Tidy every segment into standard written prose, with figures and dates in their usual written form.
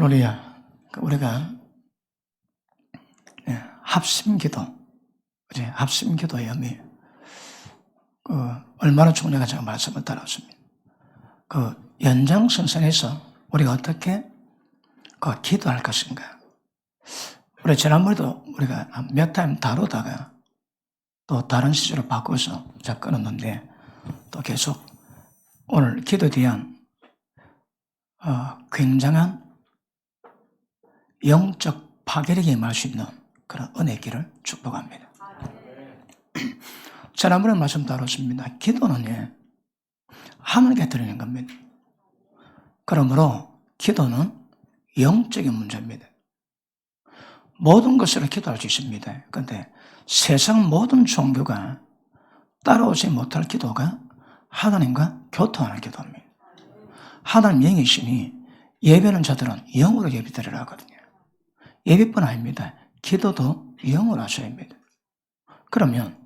할렐루야. 우리가 합심기도, 합심기도의 의미, 얼마나 중요한가 제가 말씀을 따랐습니다. 연장선상에서 우리가 어떻게 기도할 것인가. 우리 지난번에도 우리가 몇 타임 다루다가 또 다른 시제로 바꿔서 제가 끊었는데 또 계속 오늘 기도에 대한 굉장한 영적 파괴력이 임할 수 있는 그런 은혜의 길을 축복합니다. 지난번에 말씀 다뤘습니다. 기도는 하나님께 드리는 겁니다. 그러므로 기도는 영적인 문제입니다. 모든 것으로 기도할 수 있습니다. 그런데 세상 모든 종교가 따라오지 못할 기도가 하나님과 교통하는 기도입니다. 하나님 영이시니 예배하는 자들은 영으로 예배드리라 하거든요. 예배뿐 아닙니다. 기도도 영으로 하셔야 합니다. 그러면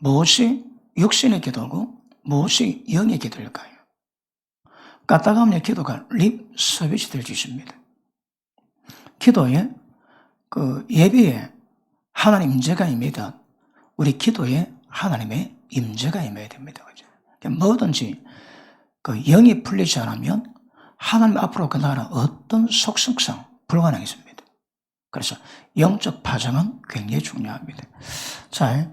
무엇이 육신의 기도고 무엇이 영의 기도일까요? 까딱하면 기도가 립 서비스 될 수 있습니다. 기도에 예배에 하나님 임재가 임하듯 우리 기도에 하나님의 임재가 임해야 됩니다. 뭐든지 영이 풀리지 않으면 하나님 앞으로 나아가는 어떤 속성상 불가능했습니다. 그래서 영적 파장은 굉장히 중요합니다. 자,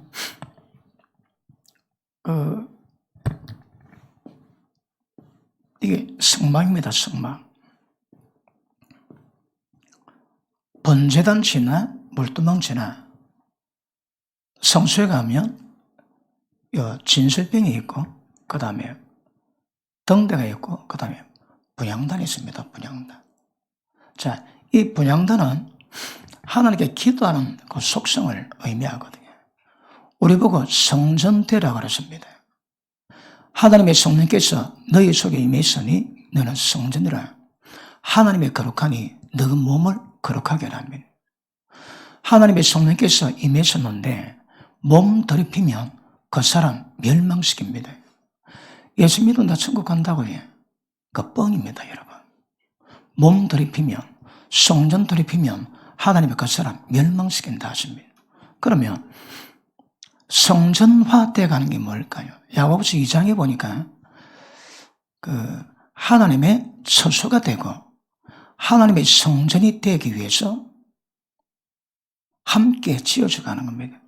이게 성막입니다. 성막. 번제단지나 물두멍지나 성소에 가면 진설병이 있고 그 다음에 등대가 있고 그 다음에 분향단이 있습니다. 분향단. 자, 이 분향단은 하나님께 기도하는 그 속성을 의미하거든요. 우리 보고 성전되라고 그랬습니다. 하나님의 성령께서 너희 속에 임했으니 너는 성전이라. 하나님의 거룩하니 너 몸을 거룩하게 합니다. 하나님의 성령께서 임했었는데 몸 더럽히면 그 사람 멸망시킵니다. 예수 믿으면 다 천국 간다고 해요. 그 뻥입니다, 여러분. 몸 더럽히면, 성전 더럽히면 하나님의 그 사람 멸망시킨다 하십니다. 그러면 성전화되어 가는 게 뭘까요? 야고보서 2장에 보니까 하나님의 처소가 되고 하나님의 성전이 되기 위해서 함께 지어져 가는 겁니다.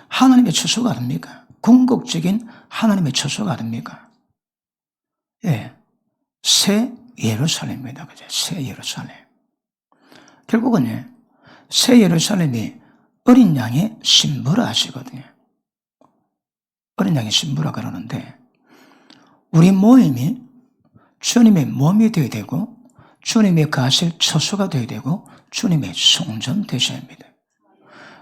하나님의 처소가 어딥니까? 궁극적인 하나님의 처소가 어딥니까? 예, 새 예루살렘입니다. 그죠? 새 예루살렘. 결국은 새 예루살렘이 어린 양의 신부라 하시거든요. 어린 양의 신부라 그러는데 우리 모임이 주님의 몸이 되어야 되고 주님의 거하실 처소가 되어야 되고 주님의 성전 되셔야 합니다.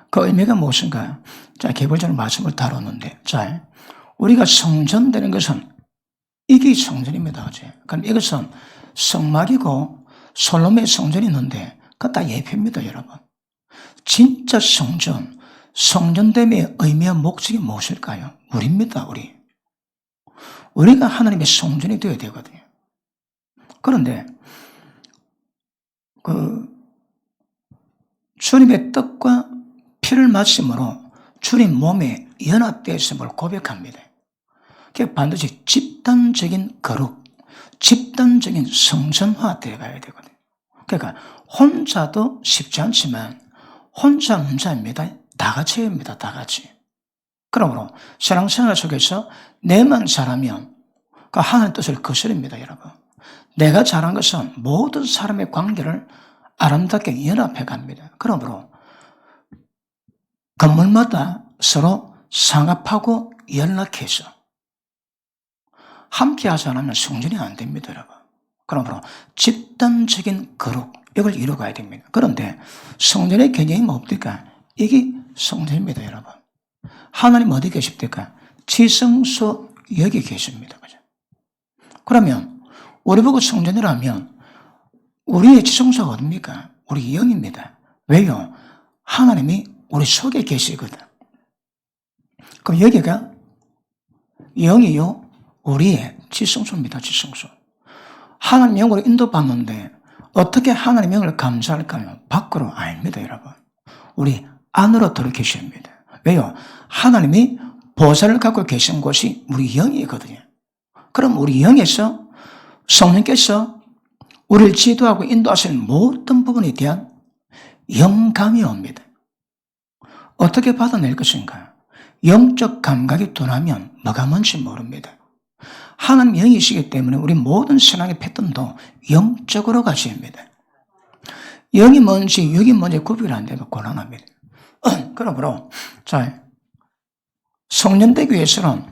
그 의미가 무엇인가? 자, 개별적으로 말씀을 다뤘는데, 자, 우리가 성전 되는 것은 이게 성전입니다. 그죠? 그럼 이것은 성막이고 솔로몬의 성전이 있는데 그거 다 예표입니다, 여러분. 진짜 성전, 성전됨의 의미와 목적이 무엇일까요? 우리입니다, 우리. 우리가 하나님의 성전이 되어야 되거든요. 그런데 주님의 떡과 피를 마심으로 주님 몸에 연합되어 있음을 고백합니다. 그게 반드시 집단적인 거룩, 집단적인 성전화 되어 가야 되거든요. 그러니까 혼자도 쉽지 않지만 혼자 문제입니다. 다 같이 합니다. 다 같이. 그러므로 신앙생활 속에서 내만 잘하면 그 하나님의 뜻을 거스릅니다, 여러분. 내가 잘한 것은 모든 사람의 관계를 아름답게 연합해 갑니다. 그러므로 건물마다 서로 상합하고 연락해서 함께 하지 않으면 성전이 안 됩니다, 여러분. 그러므로 집단적인 거룩, 이걸 이루어가야 됩니다. 그런데 성전의 개념이 뭡니까? 이게 성전입니다, 여러분. 하나님 어디 계십니까? 지성소 여기 계십니다. 그죠? 그러면 우리 보고 성전이라면 우리의 지성소가 어딥니까? 우리 영입니다. 왜요? 하나님이 우리 속에 계시거든. 그럼 여기가 영이요, 우리의 지성소입니다. 지성소. 하나님 영으로 인도받는데 어떻게 하나님의 영을 감사할까요? 밖으로 아닙니다, 여러분. 우리 안으로 들어계셔야 합니다. 왜요? 하나님이 보좌를 갖고 계신 곳이 우리 영이거든요. 그럼 우리 영에서 성령께서 우리를 지도하고 인도하시는 모든 부분에 대한 영감이 옵니다. 어떻게 받아낼 것인가? 영적 감각이 둔하면 뭐가 뭔지 모릅니다. 하나님 영이시기 때문에 우리 모든 신앙의 패턴도 영적으로 가셔야 합니다. 영이 뭔지 육이 뭔지 구별이 안 되면 곤란합니다. 그러므로 자, 성년되기 위해서는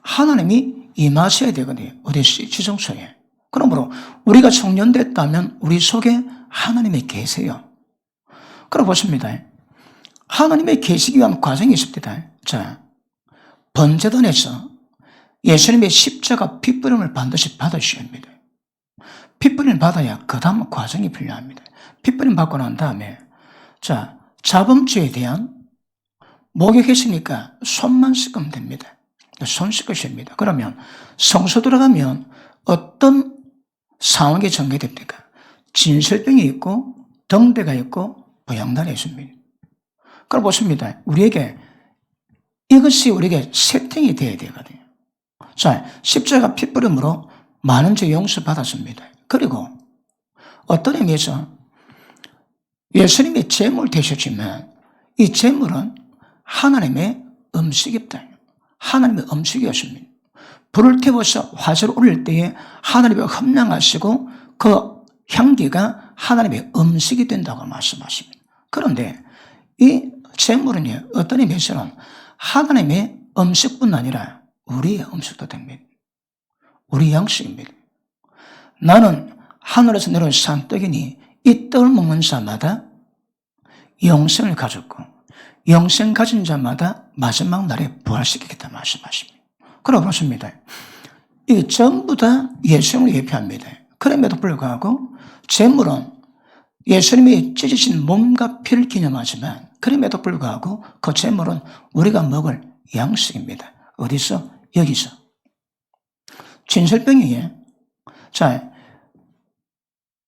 하나님이 임하셔야 되거든요. 우리 지성소에. 그러므로 우리가 성년됐다면 우리 속에 하나님이 계세요. 그럼 보십니다. 하나님의 계시기 위한 과정이 있습니다. 자, 번제단에서 예수님의 십자가 핏부림을 반드시 받으셔야 합니다. 핏부림을 받아야 그 다음 과정이 필요합니다. 핏부림 받고 난 다음에 자, 자범죄에 대한 목욕했으니까 손만 씻으면 됩니다. 손 씻으셔야 합니다. 그러면 성소 들어가면 어떤 상황이 전개됩니까? 진설병이 있고 등대가 있고 보양단이 있습니다. 그럼 보십니다. 우리에게 이것이 우리에게 세팅이 되어야 되거든요. 자, 십자가 핏부림으로 많은 죄 용서받았습니다. 그리고 어떤 의미에서 예수님이 제물 되셨지만 이 제물은 하나님의 음식입니다. 하나님의 음식이었습니다. 불을 태워서 화제를 올릴 때에 하나님이 흠양하시고 그 향기가 하나님의 음식이 된다고 말씀하십니다. 그런데 이 제물은 어떤 의미에서는 하나님의 음식뿐 아니라 우리의 음식도 됩니다. 우리 양식입니다. 나는 하늘에서 내려온 산떡이니 이 떡을 먹는 자마다 영생을 가졌고 영생 가진 자마다 마지막 날에 부활시키겠다 말씀하십니다. 그러고 그렇습니다. 이게 전부 다 예수님을 예표합니다. 그럼에도 불구하고 제물은 예수님이 찢으신 몸과 피를 기념하지만 그럼에도 불구하고 그 제물은 우리가 먹을 양식입니다. 어디서? 여기서. 진설병이에요. 자,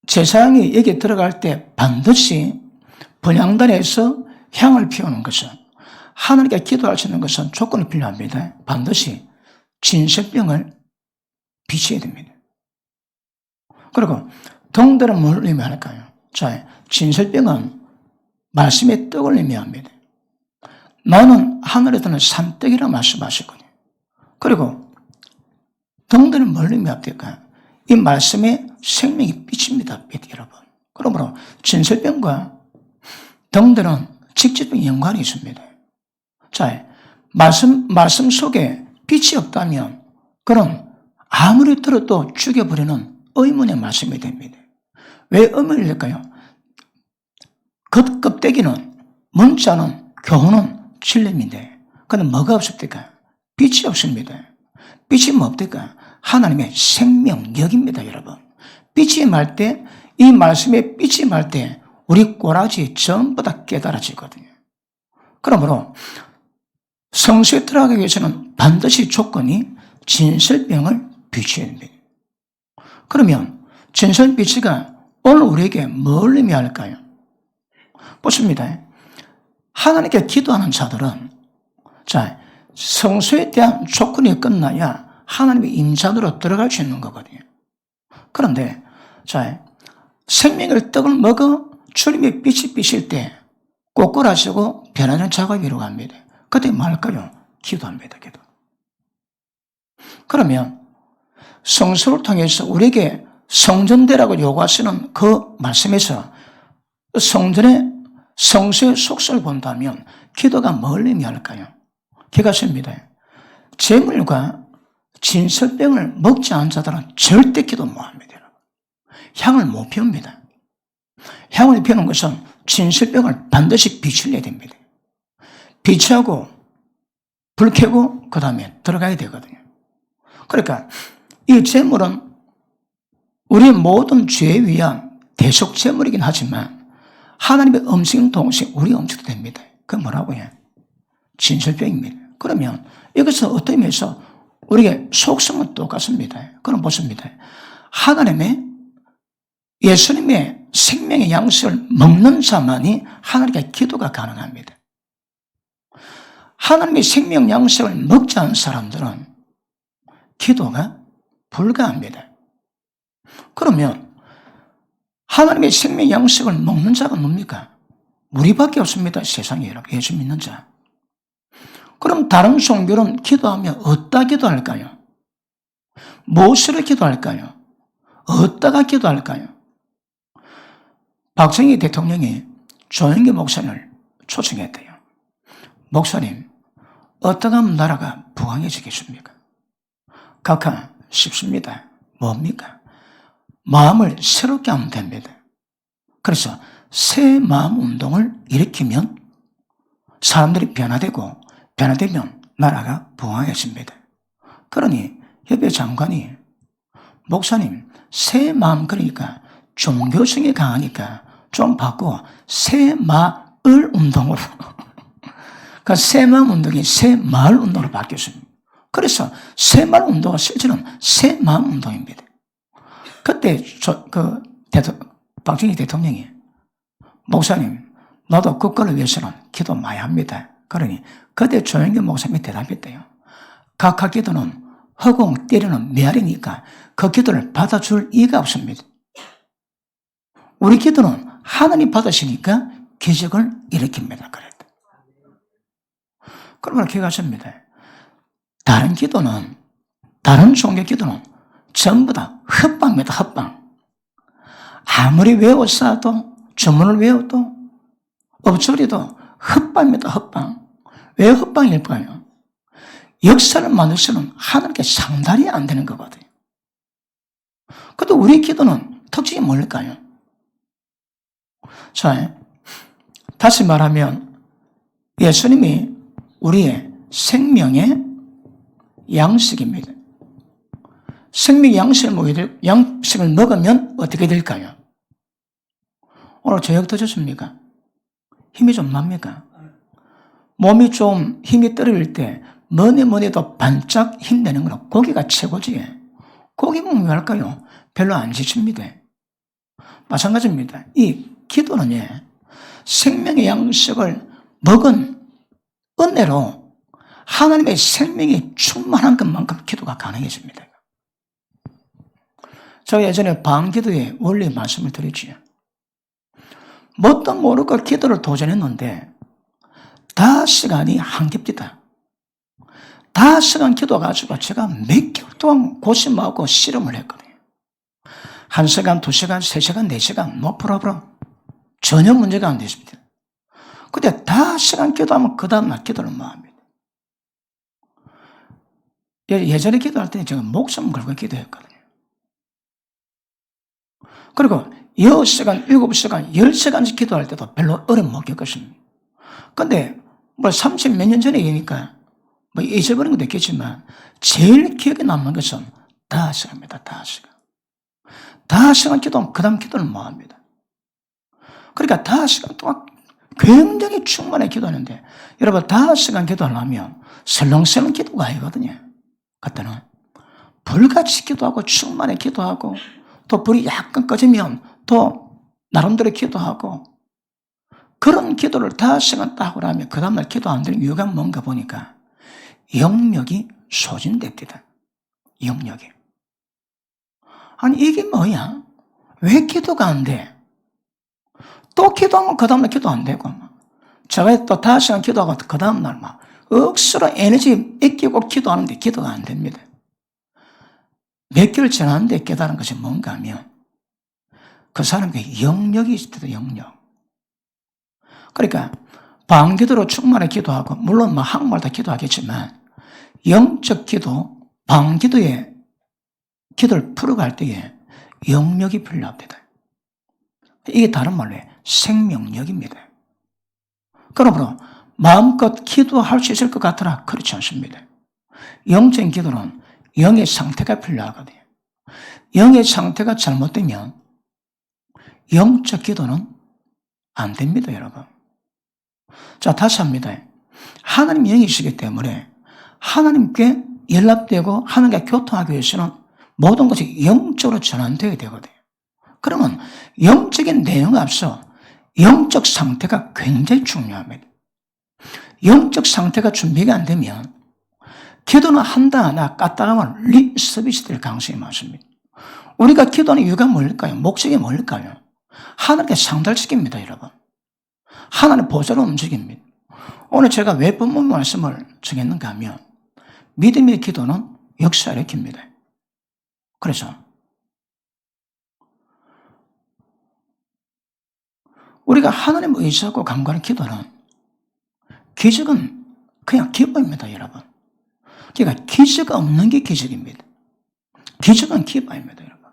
제사장이 여기에 들어갈 때 반드시 분향단에서 향을 피우는 것은 하나님께 기도할 수 있는 것은 조건이 필요합니다. 반드시 진설병을 비춰야 됩니다. 그리고 등대는 뭘 의미할까요? 자, 진설병은 말씀의 떡을 의미합니다. 나는 하늘에 드는 산떡이라 말씀하시거든요. 그리고 등대는 뭘 의미합니까? 이 말씀의 생명이 빛입니다, 빛 여러분. 그러므로 진설병과 등대는 직접적인 연관이 있습니다. 자, 말씀 속에 빛이 없다면 그럼 아무리 들어도 죽여버리는 의문의 말씀이 됩니다. 왜 의문이 될까요? 겉껍데기는, 문자는, 교훈은 진리인데, 그런데 뭐가 없습니까? 빛이 없습니다. 빛이 뭡니까? 하나님의 생명력입니다, 여러분. 빛이 말 때, 이 말씀의 빛이 말 때, 우리 꼬라지 전부 다 깨달아지거든요. 그러므로 성수에 들어가기 위해서는 반드시 조건이 진설병을 비춰야 됩니다. 그러면 진설비치가 오늘 우리에게 뭘 의미할까요? 보십니다. 하나님께 기도하는 자들은 자, 성수에 대한 조건이 끝나야 하나님의 임재로 들어갈 수 있는 거거든요. 그런데 자, 생명의 떡을 먹어 주님의 빛이 비칠 때 꼬꾸라지고 변하는 작업이 일어납니다. 그때 뭐 할까요? 기도합니다. 기도. 그러면 성수를 통해서 우리에게 성전되라고 요구하시는 그 말씀에서 성수의 속성을 본다면 기도가 뭘 의미할까요? 기가십니다. 제물과 진설병을 먹지 않은 자들은 절대 기도 못합니다. 향을 못 피웁니다. 향을 피우는 것은 진설병을 반드시 비추려야 됩니다. 비추하고 불 켜고 그 다음에 들어가야 되거든요. 그러니까 이 제물은 우리 모든 죄에 위한 대속 제물이긴 하지만 하나님의 음식은 동시에 우리 음식도 됩니다. 그게 뭐라고 해요? 진설병입니다. 그러면 이것은 어떤 의미에서 우리에게 속성은 똑같습니다. 그럼 보십니다. 하나님의 예수님의 생명의 양식을 먹는 자만이 하나님께 기도가 가능합니다. 하나님의 생명 양식을 먹지 않은 사람들은 기도가 불가합니다. 그러면 하나님의 생명 양식을 먹는 자가 뭡니까? 우리밖에 없습니다. 세상에 여러분, 예수 믿는 자. 그럼 다른 종교는 기도하면 어디다 기도할까요? 무엇으로 기도할까요? 어디다가 기도할까요? 박정희 대통령이 조영기 목사님을 초청했대요. 목사님, 어떻게 하면 나라가 부강해지겠습니까? 각하, 쉽습니다. 뭡니까? 마음을 새롭게 하면 됩니다. 그래서 새 마음 운동을 일으키면 사람들이 변화되면 나라가 부강해집니다. 그러니 협회 장관이 목사님, 새 마음, 그러니까 종교성이 강하니까 좀 바꾸어 새 마을 운동으로 그러니까 새 마음 운동이 새 마을 운동으로 바뀌었습니다. 그래서 새 마을 운동은 실제는 새 마음 운동입니다. 그때 박정희 대통령이 목사님, 나도 국가를 위해서는 기도 많이 합니다. 그러니 그때 조영기 목사님이 대답했대요. 각하 기도는 허공 때리는 메아리니까 그 기도를 받아줄 이유가 없습니다. 우리 기도는 하나님 받으시니까 기적을 일으킵니다. 그랬다. 그러면 기억하십니다. 다른 기도는, 다른 종교 기도는 전부 다 헛방입니다. 헛방. 아무리 외웠어도, 전문을 외워도, 업소리도 헛방입니다. 헛방. 왜 헛방일까요? 역사를 만들 수는 하나님께 상달이 안 되는 거거든요. 그런데 우리 기도는 특징이 뭘까요? 자, 다시 말하면 예수님이 우리의 생명의 양식입니다. 생명 양식을 먹으면 어떻게 될까요? 오늘 저녁 드셨습니까? 힘이 좀 납니까? 몸이 좀 힘이 떨어질 때 뭐니도 반짝 힘내는 건 고기가 최고지. 고기 먹으면 왜 할까요? 별로 안 지칩니다. 마찬가지입니다. 이 기도는 생명의 양식을 먹은 은혜로 하나님의 생명이 충만한 것만큼 기도가 가능해집니다. 제가 예전에 방기도의 원리 말씀을 드렸지요. 뭣도 모르고 기도를 도전했는데 5시간이 한깁디다. 5시간 기도가지고 제가 몇 개월 동안 고심하고 씨름을 했거든요. 1시간, 2시간, 3시간, 4시간, no problem. 전혀 문제가 안 됐습니다. 근데 5시간 기도하면 그 다음날 기도를 못 합니다. 예전에 기도할 때는 제가 목숨 걸고 기도했거든요. 그리고 6시간, 7시간, 10시간씩 기도할 때도 별로 어려움 못 겪었습니다. 근데 30몇 년 전에 얘기니까 잊어버린 것도 있겠지만 제일 기억에 남는 것은 5시간입니다. 5시간. 5시간 기도하면 그 다음 기도는 못 합니다. 그러니까 5시간 동안 굉장히 충만하게 기도하는데 여러분 5시간 기도하려면 설렁설렁 기도가 아니거든요. 그때는 불같이 기도하고 충만하게 기도하고 또 불이 약간 꺼지면 또 나름대로 기도하고 그런 기도를 5시간 딱 하고 나면 그 다음날 기도 안 되는 이유가 뭔가 보니까 영역이 소진됩니다. 영역이. 아니 이게 뭐야? 왜 기도가 안 돼? 또 기도하면 그 다음날 기도 안 되고 제가 또 5시간 기도하고 그 다음날 막 억수로 에너지 아끼고 기도하는데 기도가 안 됩니다. 몇 개월 지났는데 깨달은 것이 뭔가 하면 그 사람에게 영역이 있습니다. 영역. 그러니까 방기도로 충만하게 기도하고 물론 한국말 다 기도하겠지만 영적 기도, 방기도의 기도를 풀어갈 때에 영역이 필요합니다. 이게 다른 말로 생명력입니다. 그러므로 마음껏 기도할 수 있을 것 같으나 그렇지 않습니다. 영적인 기도는 영의 상태가 필요하거든요. 영의 상태가 잘못되면 영적 기도는 안 됩니다, 여러분. 자, 다시 합니다. 하나님 영이시기 때문에 하나님께 연락되고 하나님과 교통하기 위해서는 모든 것이 영적으로 전환되어야 되거든요. 그러면 영적인 내용 앞서 영적 상태가 굉장히 중요합니다. 영적 상태가 준비가 안 되면 기도는 한다 하나 까딱하면 리서비스 될 가능성이 많습니다. 우리가 기도하는 이유가 뭘까요? 목적이 뭘까요? 하나님께 상달시킵니다, 여러분. 하나님 보좌로 움직입니다. 오늘 제가 왜 본문 말씀을 정했는가 하면 믿음의 기도는 역사를 일으킵니다. 그래서 우리가 하나님 의지하고 간구하는 기도는 기적은 그냥 기뻐입니다, 여러분. 그러니까 기적 없는 게 기적입니다. 기적은 기뻐입니다, 여러분.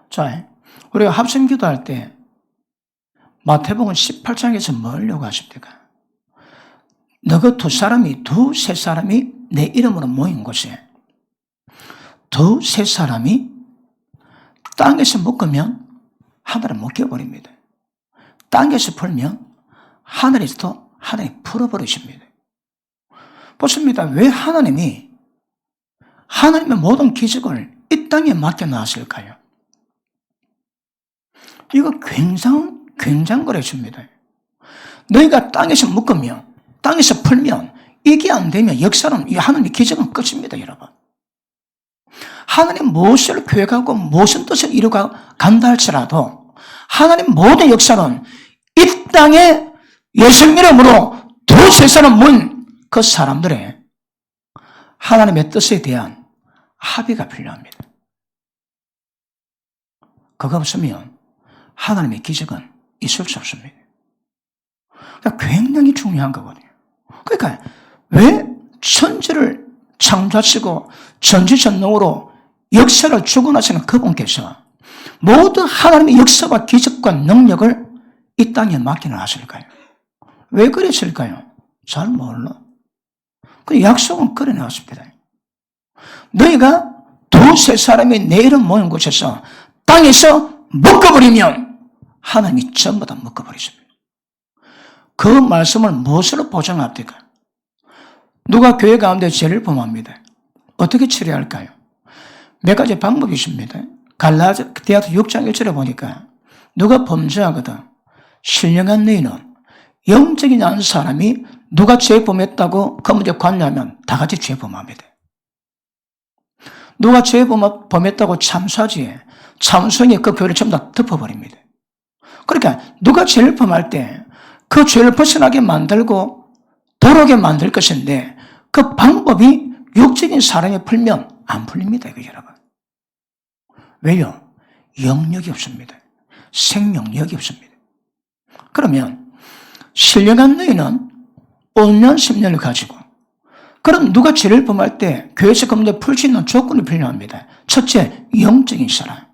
자, 우리가 합심 기도할 때 마태복음 18장에서 뭘 요구하십니까? 너그 두세 사람이 내 이름으로 모인 곳에 두세 사람이 땅에서 묶으면 하늘을 묶여버립니다. 땅에서 풀면 하늘에서도 하늘이 풀어버리십니다. 보십니다. 왜 하나님의 모든 기적을 이 땅에 맡겨놨을까요? 이거 굉장거려 줍니다. 너희가 땅에서 묶으면, 땅에서 풀면, 이게 안 되면 역사는, 이 하나님의 기적은 끝입니다, 여러분. 하나님 무엇을 계획하고 무슨 뜻을 이루고 간다 할지라도 하나님 모든 역사는 이 땅에 예수 이름으로 두세 사람 모인 그 사람들의 하나님의 뜻에 대한 합의가 필요합니다. 그거 없으면 하나님의 기적은 있을 수 없습니다. 그러니까 굉장히 중요한 거거든요. 그러니까 왜 천지를 창조하시고 전지전능으로 역사를 주관하시는 그분께서 모든 하나님의 역사와 기적과 능력을 이 땅에 맡겨놨을까요? 왜 그랬을까요? 잘 몰라. 그 약속은 그려놨습니다. 너희가 두세 사람이 내 이름 모인 곳에서 땅에서 묶어버리면 하나님이 전부 다 묶어버리십니다. 그 말씀을 무엇으로 보장합니까? 누가 교회 가운데 죄를 범합니다. 어떻게 처리할까요? 몇 가지 방법이 있습니다. 갈라디아서 6장 1절에 보니까 누가 범죄하거든 신령한 너희는 영적인 한 사람이 누가 죄 범했다고 그 문제 관여하면 다 같이 죄 범합니다. 누가 죄 범했다고 참수하지 참수형이 그 교회를 전부 다 덮어버립니다. 그러니까 누가 죄를 범할 때 그 죄를 벗어나게 만들고 돌아오게 만들 것인데 그 방법이 육적인 사람이 풀면 안 풀립니다, 이거 여러분. 왜요? 영역이 없습니다. 생명력이 없습니다. 그러면 신령한 너희는 5년, 10년을 가지고 그럼 누가 죄를 범할 때 교회에서 그 문제 풀 수 있는 조건이 필요합니다. 첫째, 영적인 사람.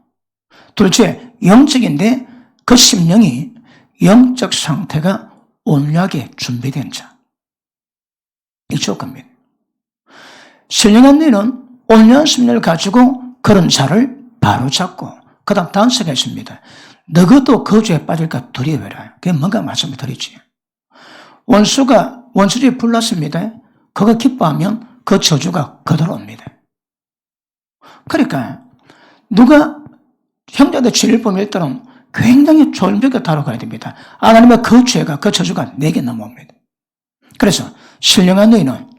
둘째, 영적인데 그 심령이 영적 상태가 온유하게 준비된 자. 이 조건입니다. 신령한 너희는 5년, 10년을 가지고 그런 자를 바로잡고 그 다음 단서가 있습니다. 너희도 그 죄에 빠질까 두려워해라. 그게 뭔가 말씀을 드리지. 원수들이 불났습니다. 그거 기뻐하면 그 저주가 그대로 옵니다. 그러니까 누가 형제들 죄를 범할 때는 굉장히 졸벽에 다뤄가야 됩니다. 안 하면 그 죄가 그 저주가 내게 넘어옵니다. 그래서 신령한 너희는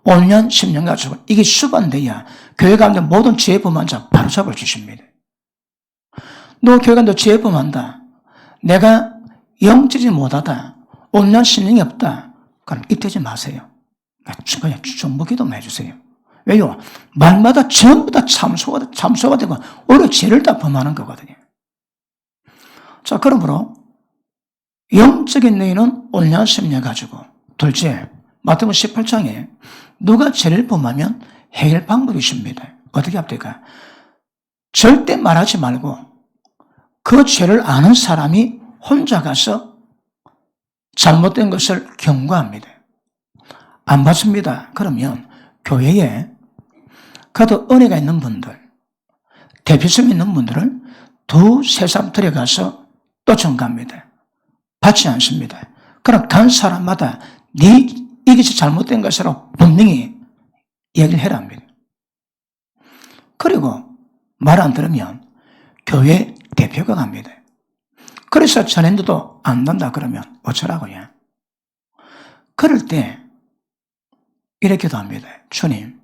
5년, 10년 가지고 이게 수반돼야 교회 가운데 모든 죄 범한 자 바로 잡을 주십니다. 너 교회 가운데 죄 범한다. 내가 영적이지 못하다. 5년, 10년이 없다. 그럼 입대지 마세요. 그냥 중보기도만 해주세요. 왜요? 말마다 전부 다 참소가 되고 오히려 죄를 다 범하는 거거든요. 자, 그러므로 영적인 너희는 5년, 10년 가지고 둘째, 마태복음 18장에 누가 죄를 범하면 해결 방법이 있습니다. 어떻게 합니까? 절대 말하지 말고 그 죄를 아는 사람이 혼자 가서 잘못된 것을 경고합니다. 안 받습니다. 그러면 교회에 그래도 은혜가 있는 분들, 대표성 있는 분들을 두세 사람 들여가서 또 전가합니다. 받지 않습니다. 그럼 간 사람마다 이것이 잘못된 것으로 분명히 얘기를 해라 합니다. 그리고 말 안 들으면 교회 대표가 갑니다. 그래서 전했는데도 안 된다 그러면 어쩌라고요? 그럴 때 이렇게 기도합니다. 주님,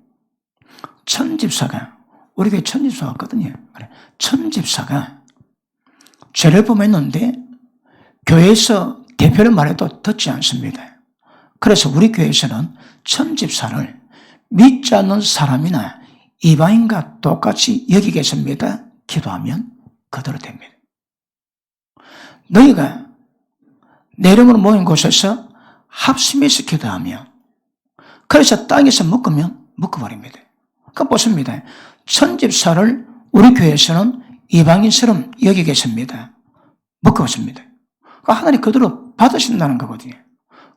천집사가, 우리 교회 천집사가 왔거든요. 천집사가 죄를 범했는데 교회에서 대표를 말해도 듣지 않습니다. 그래서 우리 교회에서는 천집사를 믿지 않는 사람이나 이방인과 똑같이 여기겠습니다. 기도하면 그대로 됩니다. 너희가 내 이름으로 모인 곳에서 합심해서 기도하며 그래서 땅에서 묶으면 묶어버립니다. 그 보십니다. 천집사를 우리 교회에서는 이방인처럼 여기겠습니다. 묶어버립니다. 하나님 그대로 받으신다는 거거든요.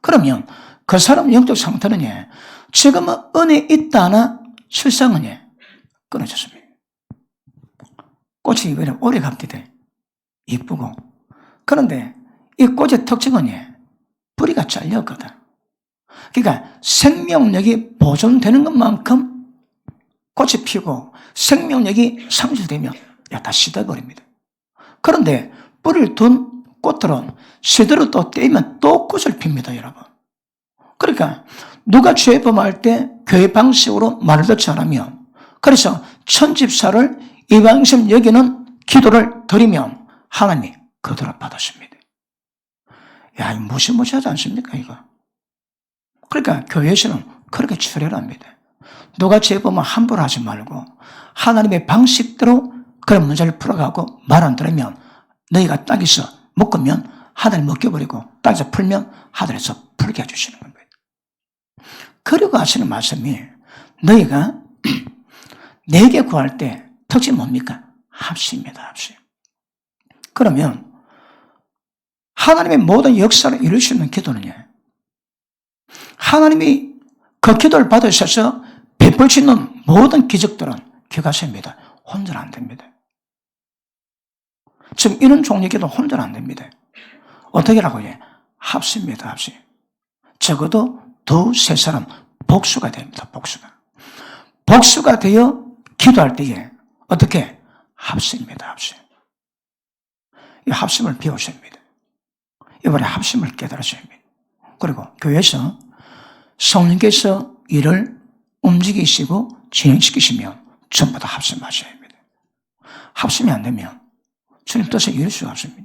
그러면 그 사람 영적 상태는 지금은 은혜 있다나 실상은 끊어졌습니다. 꽃이 왜 오래 갑디다. 이쁘고. 그런데 이 꽃의 특징은 뿌리가 잘렸거든. 그러니까 생명력이 보존되는 것만큼 꽃이 피고 생명력이 상실되면 다 시들버립니다. 그런데 뿌리를 둔 꽃들은 시들어 또 떼면 또 꽃을 핍니다, 여러분. 그러니까 누가 죄 범할 때 교회 방식으로 말을 듣지 않으면, 그래서 천집사를 이방심 여기는 기도를 드리면 하나님 그대로 받으십니다. 야, 이거 무시무시하지 않습니까, 이거? 그러니까 교회에서는 그렇게 처리를 합니다. 누가 죄 범하면 함부로 하지 말고 하나님의 방식대로 그런 문제를 풀어가고 말 안 들으면 너희가 땅에서 묶으면 하나님 묶여버리고 땅에서 풀면 하늘에서 풀게 해주시는 겁니다. 그리고 하시는 말씀이 너희가 내게 구할 때 특징이 뭡니까? 합심입니다. 합심. 그러면 하나님의 모든 역사를 이룰 수 있는 기도는요, 하나님이 그 기도를 받으셔서 베풀 수 있는 모든 기적들은 기가십니다. 혼자는 안 됩니다. 지금 이런 종류의 기도 혼자는 안 됩니다. 어떻게라고 해요? 합심입니다. 합심. 적어도 두세 사람 복수가 됩니다. 복수가 되어 기도할 때에 어떻게? 합심입니다. 합심. 이 합심을 배우셔야 합니다. 이번에 합심을 깨달으셔야 합니다. 그리고 교회에서 성령께서 이를 움직이시고 진행시키시면 전부 다 합심하셔야 합니다. 합심이 안 되면 주님 뜻을 이룰 수가 없습니다.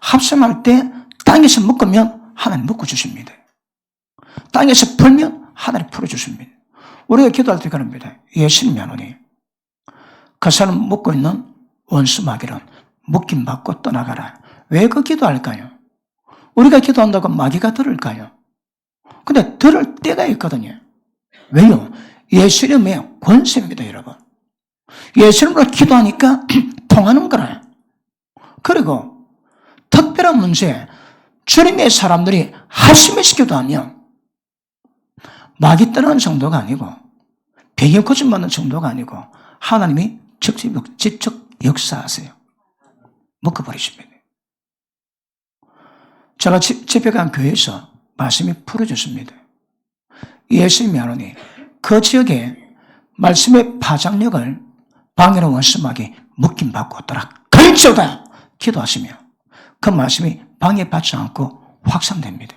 합심할 때 땅에서 묶으면 하나님 묶어주십니다. 땅에서 풀면 하나님 풀어주십니다. 우리가 기도할 때 그럽니다. 예수님이 하노니 그 사람 묶고 있는 원수 마귀는 묶임 받고 떠나가라. 왜 그 기도할까요? 우리가 기도한다고 마귀가 들을까요? 근데 들을 때가 있거든요. 왜요? 예수님의 권세입니다, 여러분. 예수님으로 기도하니까 통하는 거라요. 그리고 특별한 문제, 주님의 사람들이 합심해서 기도하면 마귀 떠나는 정도가 아니고 배경 고침받는 정도가 아니고 하나님이 직접 역사하세요. 묶어버리십니다. 제가 집에 간 교회에서 말씀이 풀어졌습니다. 예수님이 하노니 그 지역에 말씀의 파장력을 방해로 원수막이 묶임받고 없더라. 걸쳐다! 기도하시며 그 말씀이 방해받지 않고 확산됩니다.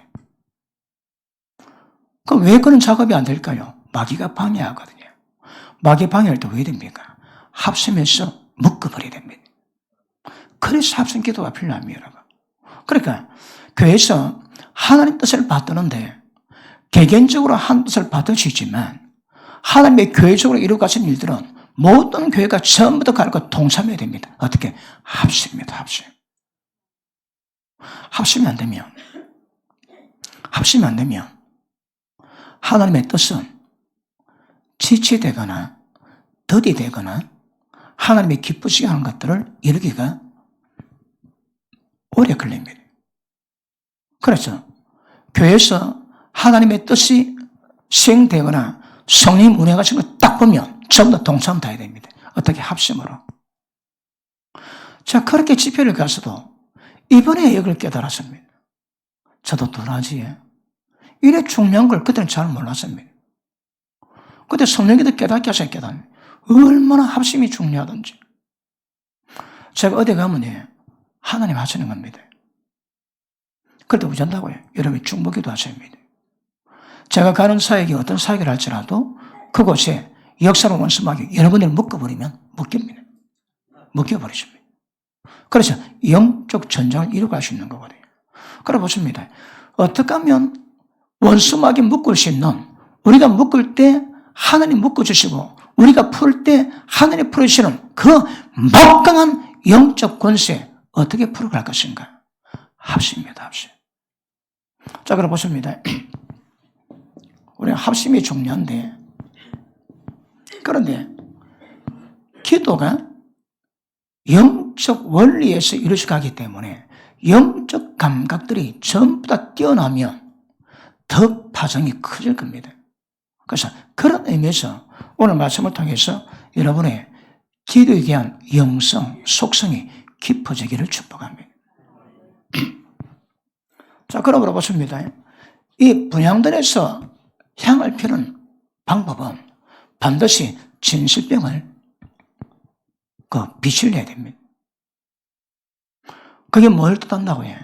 그럼 왜 그런 작업이 안 될까요? 마귀가 방해하거든요. 마귀 방해할 때 왜 됩니까? 합심해서 묶어버려야 됩니다. 그래서 합심 기도가 필요합니다, 여러분. 그러니까 교회에서 하나님 뜻을 받드는데 개개인적으로 한 뜻을 받으시지만 하나님의 교회적으로 이루어가신 일들은 모든 교회가 처음부터 가르쳐 동참해야 됩니다. 어떻게? 합심입니다. 합심. 합심이 안 되면 하나님의 뜻은 지체되거나 덧이 되거나 하나님의 기쁘시게 하는 것들을 이루기가 오래 걸립니다. 그래서 교회에서 하나님의 뜻이 시행되거나 성령 운행하신 걸 딱 보면 전부 다 동참 다 해야 됩니다. 어떻게? 합심으로. 자, 그렇게 집회를 가서도 이번에 이걸 깨달았습니다. 저도 도라지에 이래 중요한 걸 그때는 잘 몰랐습니다. 그때 성령께서 깨닫게 하셔야 깨닫습니다. 얼마나 합심이 중요하든지. 제가 어디 가면 하나님 하시는 겁니다. 그럴 때 우잔다고요. 여러분이 중보기도 하셔야 합니다. 제가 가는 사역이 어떤 사역을 할지라도 그곳에 역사로 원수막이 여러분을 묶어버리면 묶입니다. 묶여버리십니다. 그래서 영적 전쟁을 이루갈 수 있는 거거든요. 그래 보십니다. 어떻게 하면 원수막이 묶을 수 있는, 우리가 묶을 때 하나님 묶어주시고 우리가 풀 때 하나님 풀으시는 그 막강한 영적 권세 어떻게 풀어갈 것인가? 합심입니다. 합심. 자, 그럼 보십니다. 우리 합심이 중요한데, 그런데 기도가 영적 원리에서 이루어져 가기 때문에 영적 감각들이 전부 다 뛰어나면 더 파장이 커질 겁니다. 그래서 그런 의미에서 오늘 말씀을 통해서 여러분의 기도에 대한 영성, 속성이 깊어지기를 축복합니다. 자, 그러므로 보십니다. 이 분향단에서 향을 피는 방법은 반드시 진실병을 빛을 내야 됩니다. 그게 뭘 뜻한다고 해요?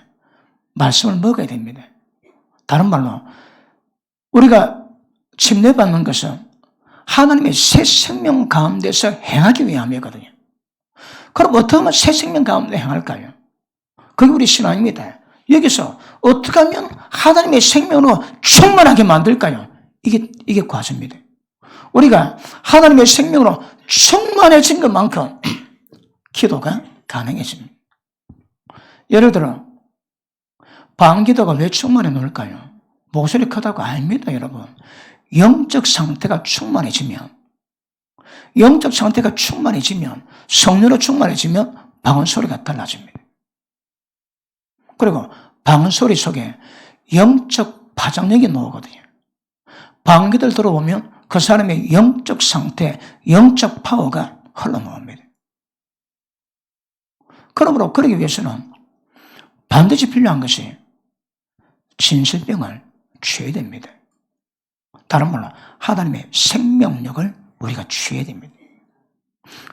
말씀을 먹어야 됩니다. 다른 말로 우리가 침례받는 것은 하나님의 새 생명 가운데서 행하기 위함이거든요. 그럼 어떻게 하면 새 생명 가운데 행할까요? 그게 우리 신앙입니다. 여기서 어떻게 하면 하나님의 생명으로 충만하게 만들까요? 이게 과제입니다. 우리가 하나님의 생명으로 충만해진 것만큼 기도가 가능해집니다. 예를 들어 방기도가 왜 충만해 놓을까요? 목소리 크다고 아닙니다, 여러분. 영적 상태가 충만해지면 성령으로 충만해지면 방언 소리가 달라집니다. 그리고 방언 소리 속에 영적 파장력이 나오거든요. 방귀들 들어보면 그 사람의 영적 상태, 영적 파워가 흘러나옵니다. 그러므로 그러기 위해서는 반드시 필요한 것이 진실병을 취해야 됩니다. 다른 말로 하나님의 생명력을 우리가 취해야 됩니다.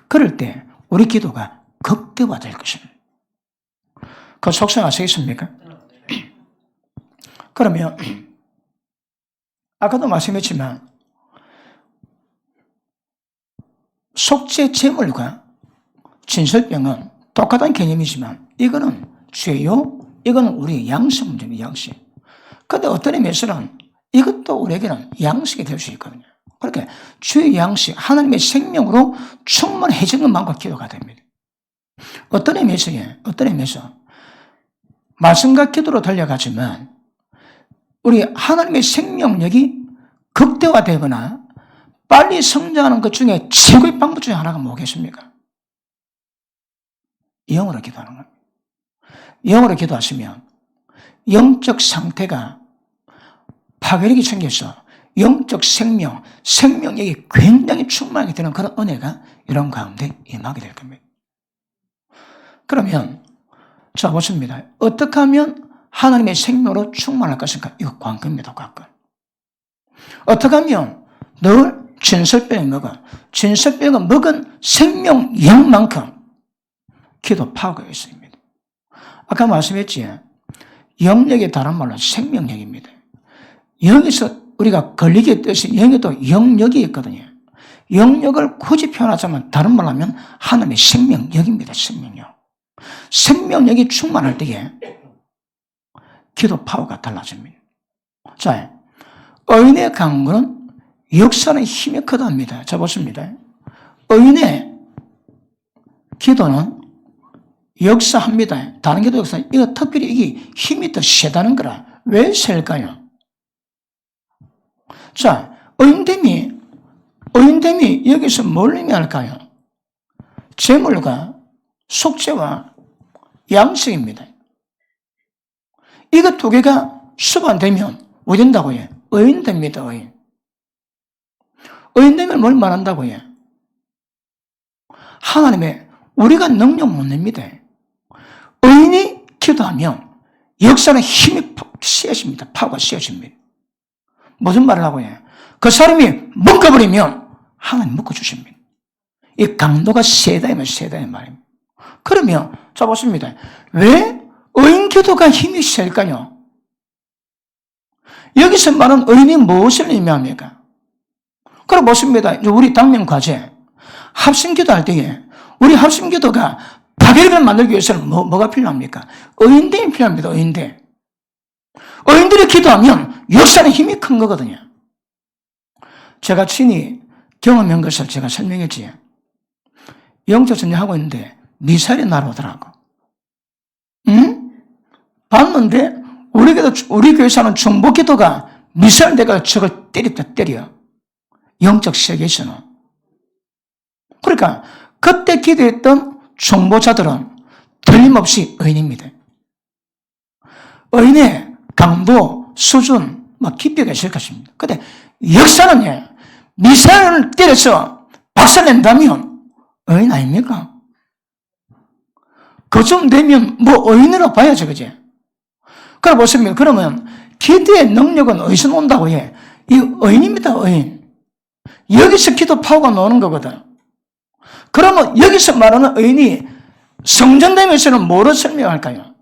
그럴 때 우리 기도가 극대화될 것입니다. 그 속성 아시겠습니까? 그러면 아까도 말씀했지만 속죄 제물과 진설병은 똑같은 개념이지만 이거는 죄요, 이거는 우리의 양식 문제입니다. 양식. 그런데 어떤 의미에서는 이것도 우리에게는 양식이 될 수 있거든요. 그렇게 주의 양식, 하나님의 생명으로 충만해지는 것만큼 기도가 됩니다. 어떤 의미에서 말씀과 기도로 달려가지만 우리 하나님의 생명력이 극대화되거나 빨리 성장하는 것 중에 최고의 방법 중에 하나가 뭐겠습니까? 영어로 기도하는 겁니다. 영어로 기도하시면 영적 상태가 파괴력이 생겨서 영적 생명력이 굉장히 충만하게 되는 그런 은혜가 이런 가운데 임하게 될 겁니다. 그러면 자 보십니다. 어떻게 하면 하나님의 생명으로 충만할 것인가? 이거 관건입니다. 관건. 어떻게 하면 늘 진설병을 먹어. 진설병을 먹은 생명력만큼 기도 파워가 있습니다. 아까 말씀했지, 영력이 다른 말로 생명력입니다. 여기서 우리가 걸리게 뜻이 영에도 영력이 있거든요. 영력을 굳이 표현하자면 다른 말로 하면 하나님의 생명력입니다. 생명력. 생명력이 충만할 때에 기도 파워가 달라집니다. 자, 의인의 강구는 역사는 힘이 크답니다. 자, 보십니다. 의인의 기도는 역사합니다. 다른 기도 역사, 이거 특별히 이게 힘이 더 세다는 거라. 왜 셀까요? 자, 의인됨이 여기서 뭘 의미할까요? 제물과 속죄와 양식입니다. 이거 두 개가 수반되면 뭐 된다고 해요? 의인됩니다. 의인되면 뭘 말한다고 해요? 하나님의 우리가 능력 못 냅니다. 의인이 기도하면 역사는 힘이 씌어집니다. 파워가 씌어집니다. 무슨 말을 하고 해요? 그 사람이 묶어버리면 하나님 묶어주십니다. 이 강도가 세다 이 말입니다. 그러면 자 보십니다. 왜 의인 기도가 힘이 실까요? 여기서 말하는 의인이 무엇을 의미합니까? 그럼 보십니다. 우리 당면 과제 합심 기도할 때에 우리 합심 기도가 파괴력을 만들기 위해서는 뭐가 필요합니까? 의인됨이 필요합니다. 의인됨. 의인들이 기도하면 역사는 힘이 큰 거거든요. 제가 친히 경험한 것을 제가 설명했지. 영적 전쟁하고 있는데 미사일이 날아오더라고. 봤는데 우리 교회에서는 중보기도가 미사일 대가 적을 때려. 영적 세계에서는. 그러니까 그때 기도했던 중보자들은 틀림없이 의인입니다. 의인의 강도, 수준, 깊이가 있을 것입니다. 근데 역사는 미사일을 때려서 박살낸다면 의인 아닙니까? 그 좀 되면 의인으로 봐야죠, 그지? 그럼 보시면, 그러면 기도의 능력은 어디서 온다고 해? 이 의인입니다, 의인. 여기서 기도 파워가 나오는 거거든. 그러면 여기서 말하는 의인이 성전되면서는 뭐로 설명할까요?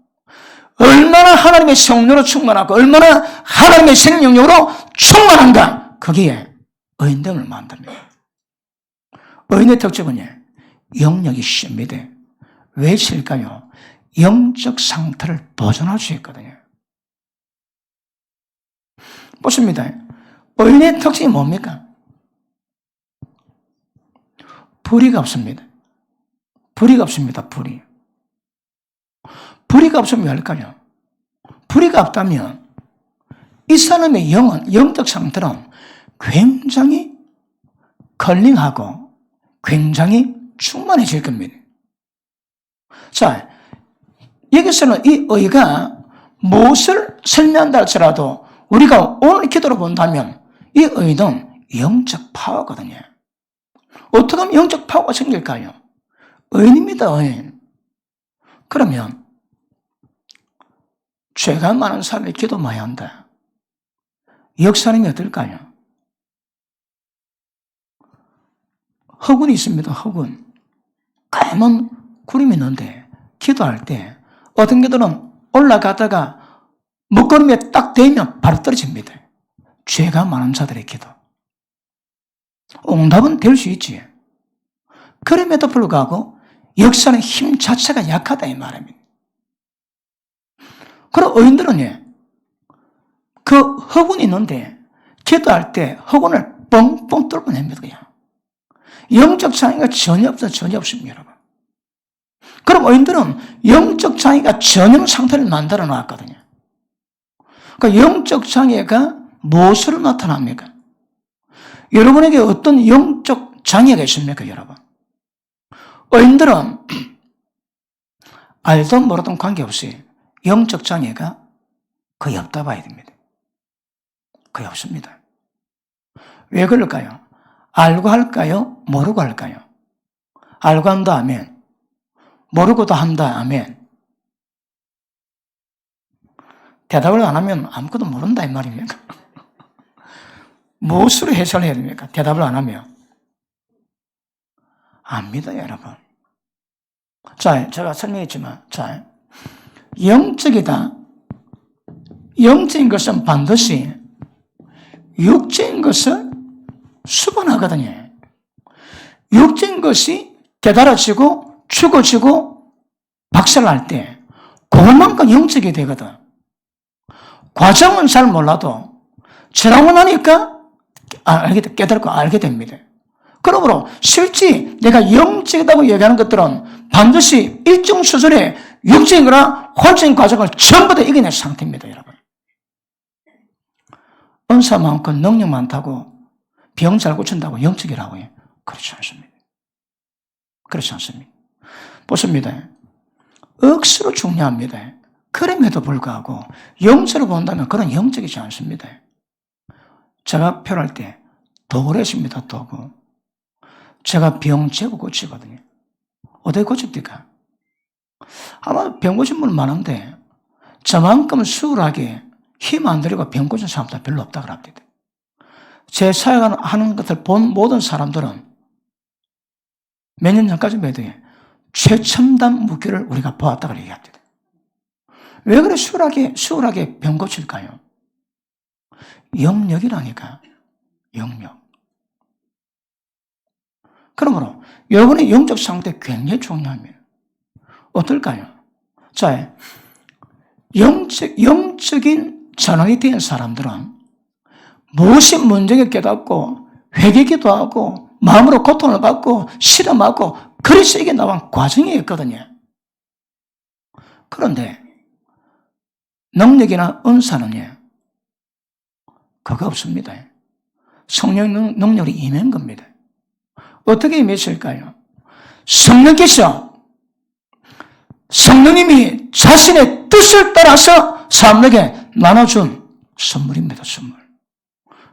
얼마나 하나님의 성령으로 충만하고 얼마나 하나님의 생명력으로 충만한가? 거기에 의인됨을 만듭니다. 의인의 특징은 영역이 쉽니다. 왜 실까요? 영적 상태를 보존할 수 있거든요. 보십니다. 의인의 특징이 뭡니까? 불의가 없습니다. 불의가 없습니다. 불의가 없으면 왜 할까요? 불의가 없다면 이 사람의 영적 상태는 굉장히 컬링하고 굉장히 충만해질 겁니다. 자, 여기서는 이 의가 무엇을 설명한다 할지라도 우리가 오늘 기도로 본다면 이 의는 영적 파워거든요. 어떻게 하면 영적 파워가 생길까요? 의인입니다, 의인. 그러면 죄가 많은 사람이 기도 많이 한다. 역사는 어떨까요? 허군이 있습니다, 허군. 까만 구름이 있는데 기도할 때 어떤 기도는 올라가다가 먹구름에 딱 대면 바로 떨어집니다. 죄가 많은 자들의 기도. 응답은 될 수 있지. 그럼에도 불구하고 역사는 힘 자체가 약하다 이 말입니다. 그럼 의인들은 그 허군이 있는데 기도할 때 허군을 뻥뻥 뚫어냅니다. 그냥. 영적 장애가 전혀 없습니다, 여러분. 그럼 의인들은 영적 장애가 전혀 상태를 만들어 놨거든요. 그러니까 영적 장애가 무엇으로 나타납니까? 여러분에게 어떤 영적 장애가 있습니까, 여러분? 의인들은 알든 모르든 관계없이 영적 장애가 거의 없다 봐야 됩니다. 거의 없습니다. 왜 그럴까요? 알고 할까요? 모르고 할까요? 알고 한다, 아멘. 모르고도 한다, 아멘. 대답을 안 하면 아무것도 모른다, 이 말입니까? 무엇으로 해석을 해야 됩니까? 대답을 안 하면. 압니다, 여러분. 자, 제가 설명했지만, 자, 영적이다. 영적인 것은 반드시 육적인 것을 수반하거든요. 육적인 것이 깨달아지고 죽어지고 박살날 때 그것만큼 영적이 되거든. 과정은 잘 몰라도 지나고 나니까 깨닫고 알게 됩니다. 그러므로 실제 내가 영적이라고 얘기하는 것들은 반드시 일정 수준의 육적인 거나 혼적인 과정을 전부 다 이겨낸 상태입니다, 여러분. 은사 많고 능력 많다고 병 잘 고친다고 영적이라고 해요. 그렇지 않습니다. 그렇지 않습니다. 보십니다. 억수로 중요합니다. 그럼에도 불구하고 영적으로 본다면 그런 영적이지 않습니다. 제가 표현할 때 도구를 했습니다, 도구. 제가 병 재고 고치거든요. 어떻게 고칩니까? 아마 병 고친 분 많은데 저만큼 수월하게 힘 안 들이고 병 고친 사람도 별로 없다고 합니다. 제 사역하는 것을 본 모든 사람들은 몇 년 전까지만 해도 최첨단 무기를 우리가 보았다고 얘기합니다. 왜 그래 수월하게 병 고칠까요? 영역이라니까. 영역. 그러므로 여러분의 영적 상태 굉장히 중요합니다. 어떨까요? 자, 영적인 전환이 된 사람들은 무엇이 문제가 깨닫고 회개기도 하고 마음으로 고통을 받고 실험하고 그래서 이게 나온 과정이 있거든요. 그런데 능력이나 은사는요, 그거 없습니다. 성령 능력이 임한 겁니다. 어떻게 임했을까요? 성령님이 자신의 뜻을 따라서 사람에게 나눠준 선물입니다. 선물.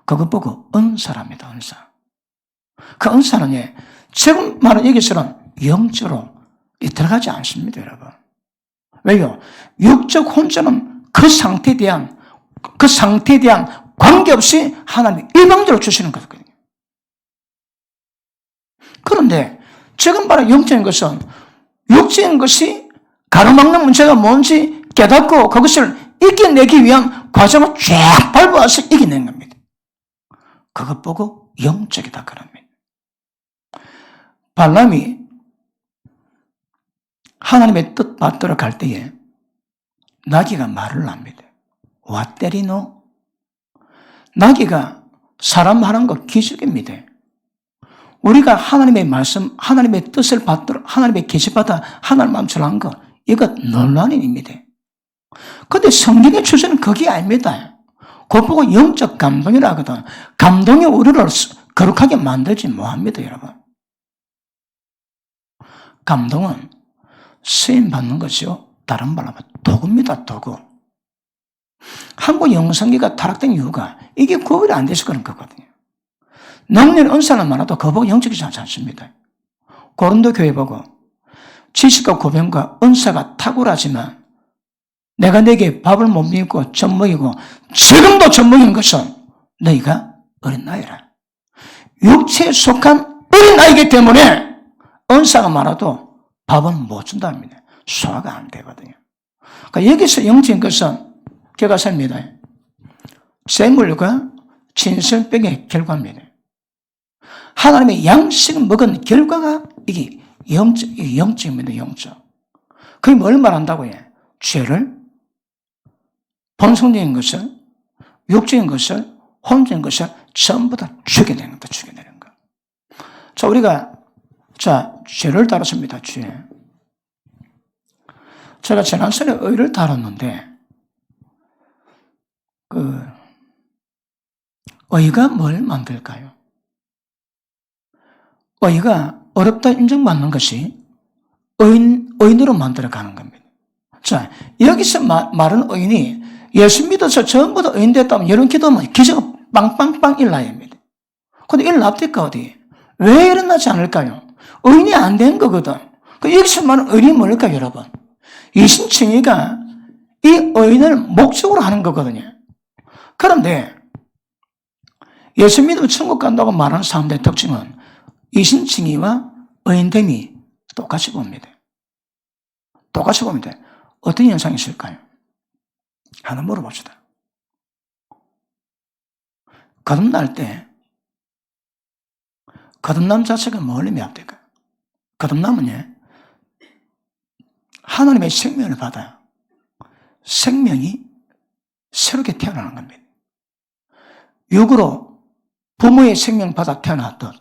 그것 보고 은사랍니다. 은사. 그 은사는 지금 말하는 여기서는 영적으로 들어가지 않습니다. 여러분. 왜요? 육적 혼자는 그 상태에 대한 관계없이 하나님이 일방적으로 주시는 거거든요. 그런데 지금 말하는 영적인 것은 육적인 것이 가로막는 문제가 뭔지 깨닫고 그것을 이겨내기 위한 과정을 쫙 밟아서 이겨낸 겁니다. 그것 보고 영적이다 그럽니다. 발람이 하나님의 뜻 받들어 갈 때에 나귀가 말을 합니다. 와 때리노? 나귀가 사람 하는 거 기적입니다. 우리가 하나님의 말씀, 하나님의 뜻을 받들어 하나님의 계시받아 하나님 마음처럼 한 거, 이거 놀라운 일입니다. 그런데 성경의 주제는 그게 아닙니다. 그걸 보고 영적 감동이라 하거든. 감동이 우리를 거룩하게 만들지 뭐합니다, 여러분. 감동은 쓰임 받는 것이요, 다른 말로 하면 도구입니다, 도구. 한국 영성기가 타락된 이유가 이게 구별이 안 돼서 그런 거거든요. 능력 은사는 많아도 그거 보고 영적이지 않습니다. 고린도 교회 보고 지식과 고병과 은사가 탁월하지만 내가 네게 밥을 못 먹이고 젖먹이고 지금도 젖먹이는 것은 너희가 어린 나이라. 육체에 속한 어린 나이기 때문에 은사가 많아도 밥은 못 준답니다. 소화가 안 되거든요. 그러니까 여기서 영적인 것은 교과서입니다. 뇌물과 진설병의 결과입니다. 하나님의 양식을 먹은 결과가 이게 영적입니다. 영적. 그게 뭘 말한다고 해? 죄를, 본성적인 것을, 육적인 것을, 혼적인 것을 전부 다 죽여내는 거다. 죽여내는 거. 자, 우리가 죄를 다뤘습니다. 죄. 제가 지난번에 의를 다뤘는데 의가 뭘 만들까요? 의가 어렵다 인정받는 것이 의인으로 만들어가는 겁니다. 자, 여기서 말하는 의인이 예수 믿어서 전부 다 의인 됐다면 이런 기도하면 기적은 빵빵빵 일어나야 합니다. 근데 일어납니까 어디? 왜 일어나지 않을까요? 의인이 안 된 거거든. 여기서 말하는 의인이 뭘까요, 여러분? 이신칭의가 이 의인을 목적으로 하는 거거든요. 그런데 예수 믿으면 천국 간다고 말하는 사람들의 특징은 이신칭의와 의인됨이 똑같이 봅니다. 똑같이 봅니다. 어떤 현상이 있을까요? 하나 물어봅시다. 거듭날 때 거듭남 자체가 뭘 의미합니까? 거듭남은 하나님의 생명을 받아 생명이 새롭게 태어나는 겁니다. 육으로 부모의 생명 받아 태어났듯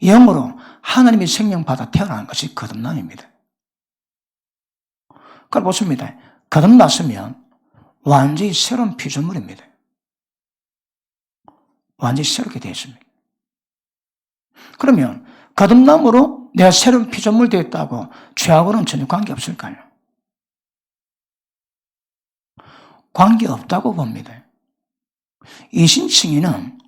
영으로 하나님의 생명 받아 태어나는 것이 거듭남입니다. 그걸 보십니다. 거듭났으면 완전히 새로운 피조물입니다. 완전히 새롭게 되어 있습니다. 그러면 거듭남으로 내가 새로운 피조물 되었다고 죄하고는 전혀 관계없을까요? 관계없다고 봅니다. 이신칭의는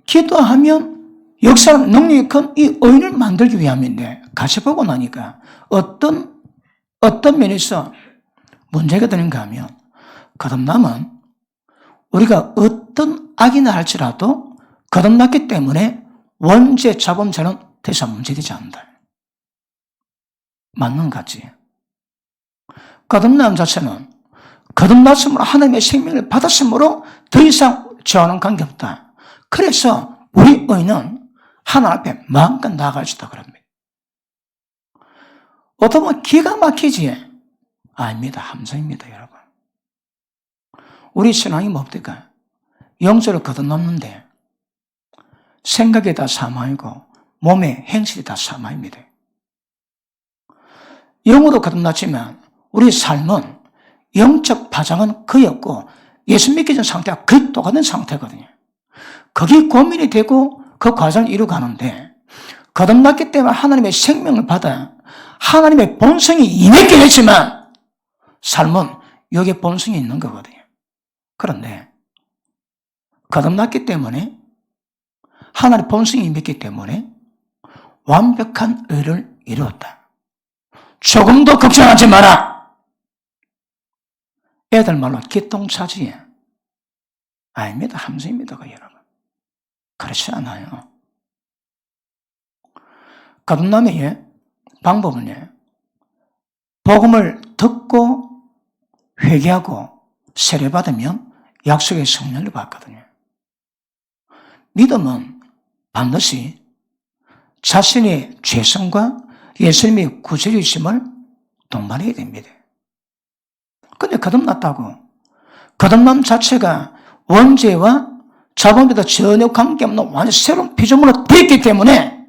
기도하면 역사는 능력이 큰 이 의인을 만들기 위함인데 같이 보고 나니까 어떤 면에서 문제가 되는가 하면 거듭남은 우리가 어떤 악이나 할지라도 거듭났기 때문에 원죄 자범죄는 더 이상 문제되지 않는다. 맞는 거지. 거듭남 자체는 거듭났으므로 하나님의 생명을 받았으므로 더 이상 죄와는 관계없다. 그래서 우리 의는 하나님 앞에 마음껏 나아갈 수 있다 그럽니다. 어떻게 보면 기가 막히지? 아닙니다. 함정입니다, 여러분. 우리 신앙이 뭡니까? 영적으로 거듭났는데 생각이 다 사망이고 몸의 행실이 다 사망입니다. 영으로 거듭났지만 우리 삶은 영적 파장은 거의 없고 예수 믿기 전 상태와 거의 똑같은 상태거든요. 거기 고민이 되고 그 과정을 이루어가는데 거듭났기 때문에 하나님의 생명을 받아 하나님의 본성이 임했긴 했지만 삶은 여기에 본성이 있는 거거든요. 그런데 거듭났기 때문에 하나님의 본성이 임했기 때문에 완벽한 의를 이루었다. 조금도 걱정하지 마라. 애들 말로 기똥차지. 아닙니다. 함정입니다, 여러분. 그렇지 않아요. 거듭남의 방법은 복음을 듣고 회개하고 세례받으면 약속의 성령을 받거든요. 믿음은 반드시 자신의 죄성과 예수님의 구절이심을 동반해야 됩니다. 근데 거듭났다고 거듭남 자체가 원죄와 자본보다 전혀 관계없는 완전 새로운 피조물로 되었기 때문에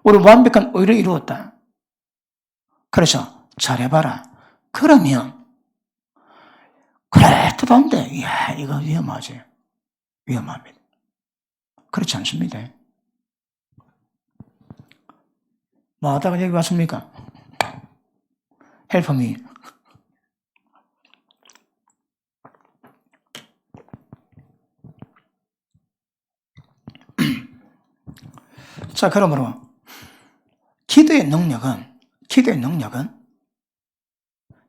우리 완벽한 의를 이루었다. 그래서 잘해봐라. 그러면 그래도 안 돼. 이야, 이거 위험하지. 위험합니다. 그렇지 않습니다. 뭐 하다가 여기 왔습니까? 헬퍼미. 자, 그러므로 기도의 능력은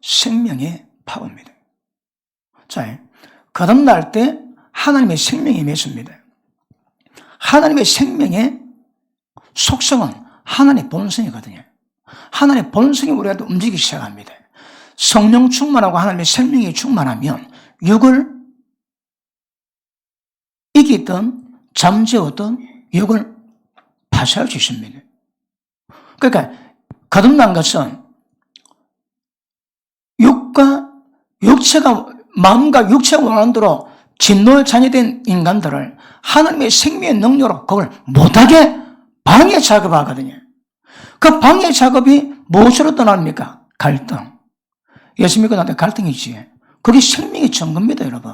생명의 파워입니다. 자, 거듭날 때 하나님의 생명이 임했습니다. 하나님의 생명의 속성은 하나님의 본성이거든요. 하나님의 본성이 우리가 움직이기 시작합니다. 성령 충만하고 하나님의 생명이 충만하면 육을 이기든 잠재우든 육을 파쇄할 수 있습니다. 그러니까 거듭난 것은 마음과 육체가 원하는 대로 진노에 자녀된 인간들을 하나님의 생명의 능력으로 그걸 못하게 방해 작업하거든요. 그 방해 작업이 무엇으로 떠납니까? 갈등. 예수 믿고 나한테 갈등이 있지. 그게 생명의 증거입니다, 여러분.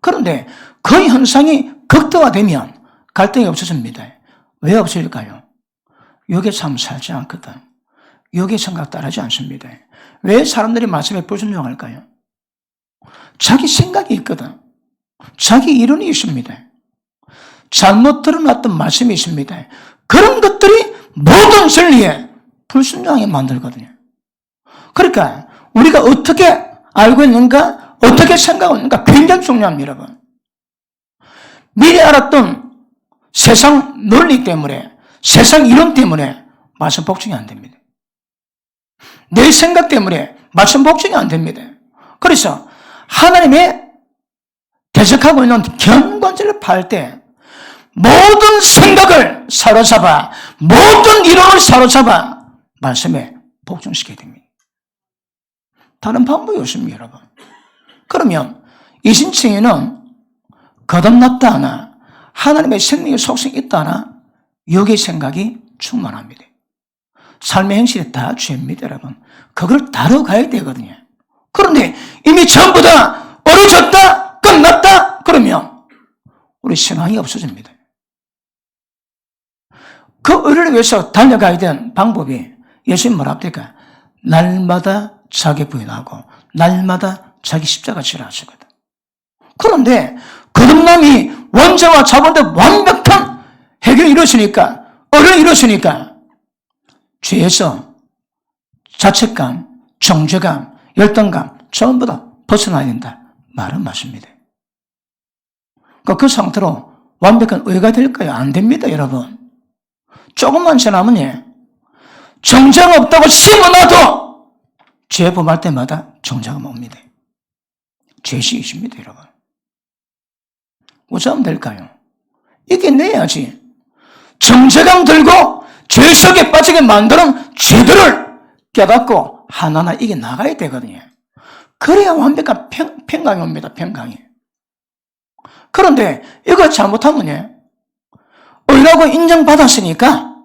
그런데 그 현상이 극대화되면 갈등이 없어집니다. 왜 없어질까요? 육의 삶 살지 않거든. 육의 생각 따르지 않습니다. 왜 사람들이 말씀에 불순종할까요? 자기 생각이 있거든. 자기 이론이 있습니다. 잘못 드러났던 말씀이 있습니다. 그런 것들이 모든 진리에 불순종하게 만들거든요. 그러니까 우리가 어떻게 알고 있는가, 어떻게 생각하고 있는가 굉장히 중요합니다, 여러분. 미리 알았던 세상 논리 때문에, 세상 이론 때문에 말씀 복종이 안 됩니다. 내 생각 때문에 말씀 복종이 안 됩니다. 그래서 하나님의 대적하고 있는 견관절을 팔 때 모든 생각을 사로잡아, 모든 이론을 사로잡아 말씀에 복종시켜야 됩니다. 다른 방법이 없습니다, 여러분. 그러면 이신층에는 거듭났다 하나, 하나님의 생명의 속성이 있다 하나, 육의 생각이 충만합니다. 삶의 행실이 다 죄입니다, 여러분. 그걸 다뤄가야 되거든요. 그런데 이미 전부 다 어려졌다, 끝났다, 그러면 우리 신앙이 없어집니다. 그 의를 위해서 달려가야 되는 방법이 예수님 뭐라 합니까? 날마다 자기 부인하고 날마다 자기 십자가 지라 하시거든. 그런데 거듭남이 원죄와 자본대 완벽한 해결을 이루었으니까, 의를 이루었으니까 죄에서 자책감, 정죄감, 열등감 전부 다 벗어나야 된다. 말은 맞습니다. 그 상태로 완벽한 의가 될까요? 안 됩니다, 여러분. 조금만 지나면 정죄가 없다고 심어놔도 죄 범할 때마다 정죄가 옵니다. 죄시이십니다, 여러분. 어쩌면 될까요? 이겨내야지. 정죄감 들고 죄 속에 빠지게 만드는 죄들을 깨닫고 하나하나 이겨나가야 되거든요. 그래야 완벽한 평강이 옵니다, 평강이. 그런데 이거 잘못하면요, 의라고 인정받았으니까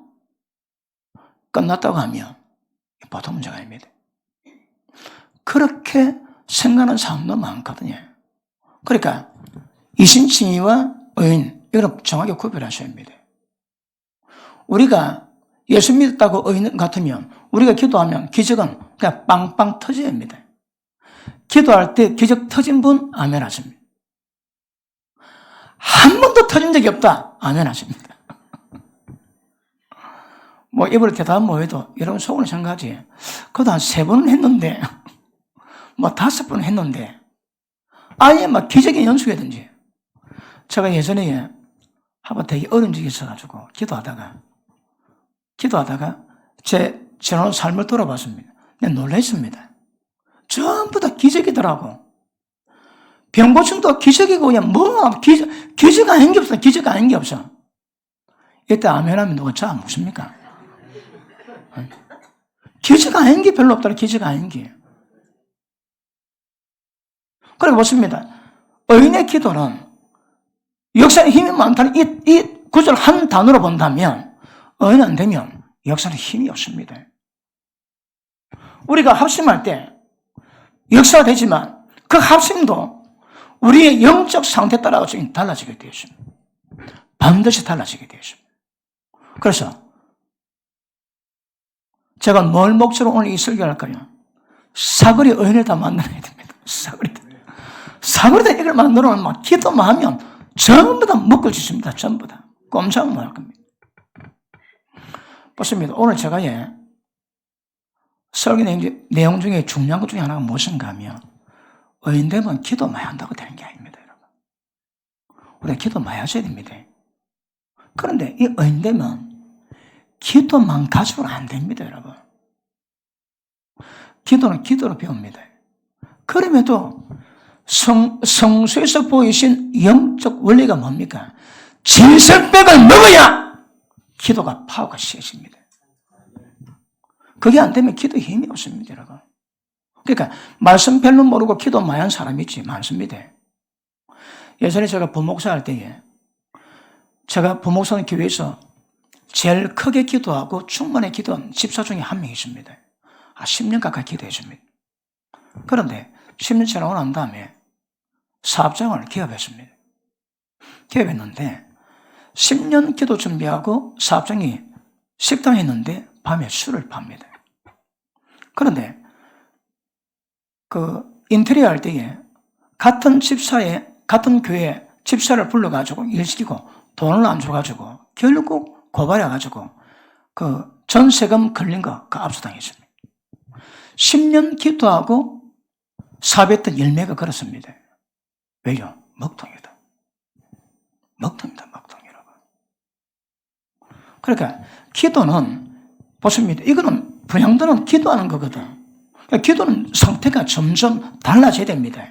끝났다고 하면 보통 문제가 아닙니다. 그렇게 생각하는 사람도 많거든요. 그러니까 이신칭의와 의인, 이걸 정확히 구별하셔야 합니다. 우리가 예수 믿었다고 의인 같으면 우리가 기도하면 기적은 그냥 빵빵 터져야 합니다. 기도할 때 기적 터진 분 아멘 하십니다. 한 번도 터진 적이 없다 아멘 하십니다. 뭐 입으로 대답 뭐 해도 여러분 속으로 생각하지. 그것도 한 3번은 했는데 뭐 5번 했는데 아예 막 기적이 연속이든지. 제가 예전에 한번 되게 어려운 적이 있어가지고 기도하다가 제 지난 삶을 돌아봤습니다. 내가 놀랐습니다. 전부 다 기적이더라고. 병고침도 기적이고 그냥 기적 아닌 게 없어. 기적 아닌 게 없어. 이때 아멘 하면 누가 저 안 묻습니까? 기적 아닌 게 별로 없더라. 기적 아닌 게. 그래 보십니다. 의인의 기도는 역사에 힘이 많다는 이 구절 한 단어로 본다면 의인 안 되면 역사는 힘이 없습니다. 우리가 합심할 때 역사가 되지만 그 합심도 우리의 영적 상태에 따라 달라지게 되어 있습니다. 반드시 달라지게 되어 있습니다. 그래서 제가 뭘 목적으로 오늘 이 설교를 할까요? 사거리 의인을 다 만들어야 됩니다. 사거리다 이걸 만들어놓으면 막 기도만 하면 전부 다 묶을 수 있습니다. 전부 다. 꼼짝을 못 할 겁니다. 보십니다. 오늘 제가 설교 내용 중에 중요한 것 중에 하나가 무엇인가 하면 의인되면 기도 많이 한다고 되는 게 아닙니다. 여러분. 우리가 기도 많이 하셔야 됩니다. 그런데 이 의인되면 기도만 가지고는 안 됩니다. 여러분. 기도는 기도로 배웁니다. 그럼에도 성수에서 보이신 영적 원리가 뭡니까? 진설백을 먹어야 기도가 파워가 세집니다. 그게 안 되면 기도 힘이 없습니다, 여러분. 그러니까 말씀 별로 모르고 기도 많이 한 사람이 있지 많습니다. 예전에 제가 부목사 할 때에 제가 부목사는 교회에서 제일 크게 기도하고 충만히 기도한 집사 중에 한 명이 있습니다. 10년 가까이 기도해 줍니다. 그런데 10년 지나고 난 다음에 사업장을 개업했습니다. 개업했는데 10년 기도 준비하고 사업장이 식당에 있는데 밤에 술을 팝니다. 그런데 그 인테리어 할 때에 같은 교회 집사를 불러가지고 일시키고 돈을 안 줘가지고 결국 고발해가지고 그 전세금 걸린 거 그 압수당했습니다. 10년 기도하고 사업했던 열매가 그렇습니다. 왜요? 먹통이다. 먹통입니다. 먹통이라고. 그러니까 기도는 보십니다. 이거는 분양도는 기도하는 거거든. 그러니까 기도는 상태가 점점 달라져야 됩니다.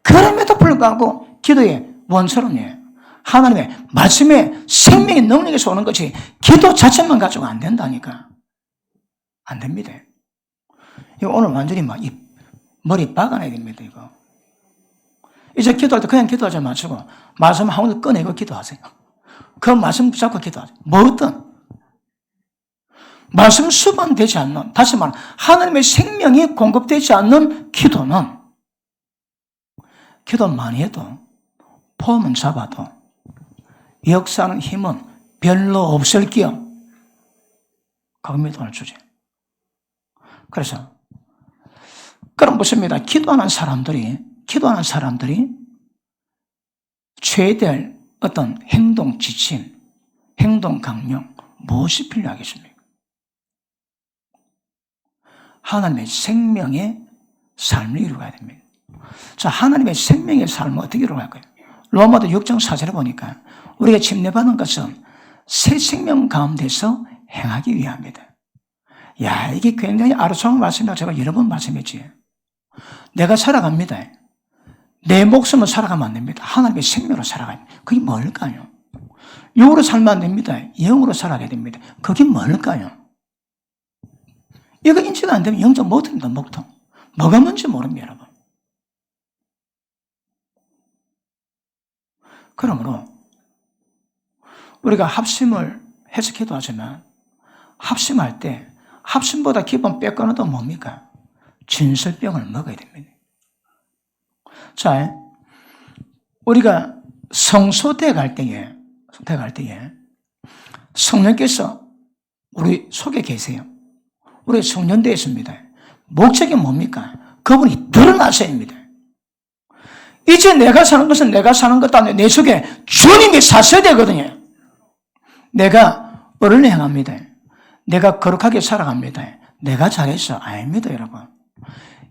그럼에도 불구하고 기도의 원천은 하나님의 말씀의 생명의 능력에서 오는 것이 기도 자체만 가지고 안 된다니까. 안 됩니다. 이거 오늘 완전히 막 이 머리 박아내야 됩니다, 이거. 이제 기도할 때 그냥 기도하지 마시고 말씀 한 번 꺼내고 기도하세요. 그 말씀 붙잡고 기도하세요. 뭐든. 말씀 수반되지 않는, 다시 말하면 하나님의 생명이 공급되지 않는 기도는 기도 많이 해도 폼은 잡아도 역사하는 힘은 별로 없을게요. 그겁니다, 오늘 주제. 그래서 그럼 보십니다. 기도하는 사람들이 취해야 어떤 행동 지침, 행동 강령 무엇이 필요하겠습니까? 하나님의 생명의 삶을 이루어야 됩니다. 자, 하나님의 생명의 삶을 어떻게 이루어갈까요? 로마도 6장 4절에 보니까 우리가 침례받은 것은 새 생명 가운데서 행하기 위함이다. 야, 이게 굉장히 아름다운 말씀이라고 제가 여러 번 말씀했지. 내가 살아갑니다. 내 목숨을 살아가면 안 됩니다. 하나님의 생명으로 살아가야 됩니다. 그게 뭘까요? 육으로 살면 안 됩니다. 영으로 살아가야 됩니다. 그게 뭘까요? 이거 인지가 안 되면 영적 목통입니다. 목통. 뭐가 뭔지 모릅니다, 여러분. 그러므로 우리가 합심을 해석해도 하지만 합심할 때 합심보다 기본 빼고는 또 뭡니까? 진설병을 먹어야 됩니다. 자, 우리가 성소대 갈 때에 성령께서 우리 속에 계세요. 우리 성령대에 있습니다. 목적이 뭡니까? 그분이 드러나셔야 합니다. 이제 내가 사는 것은 내가 사는 것도 아니고 내 속에 주님이 사셔야 되거든요. 내가 어른을 행합니다. 내가 거룩하게 살아갑니다. 내가 잘해서 아닙니다, 여러분.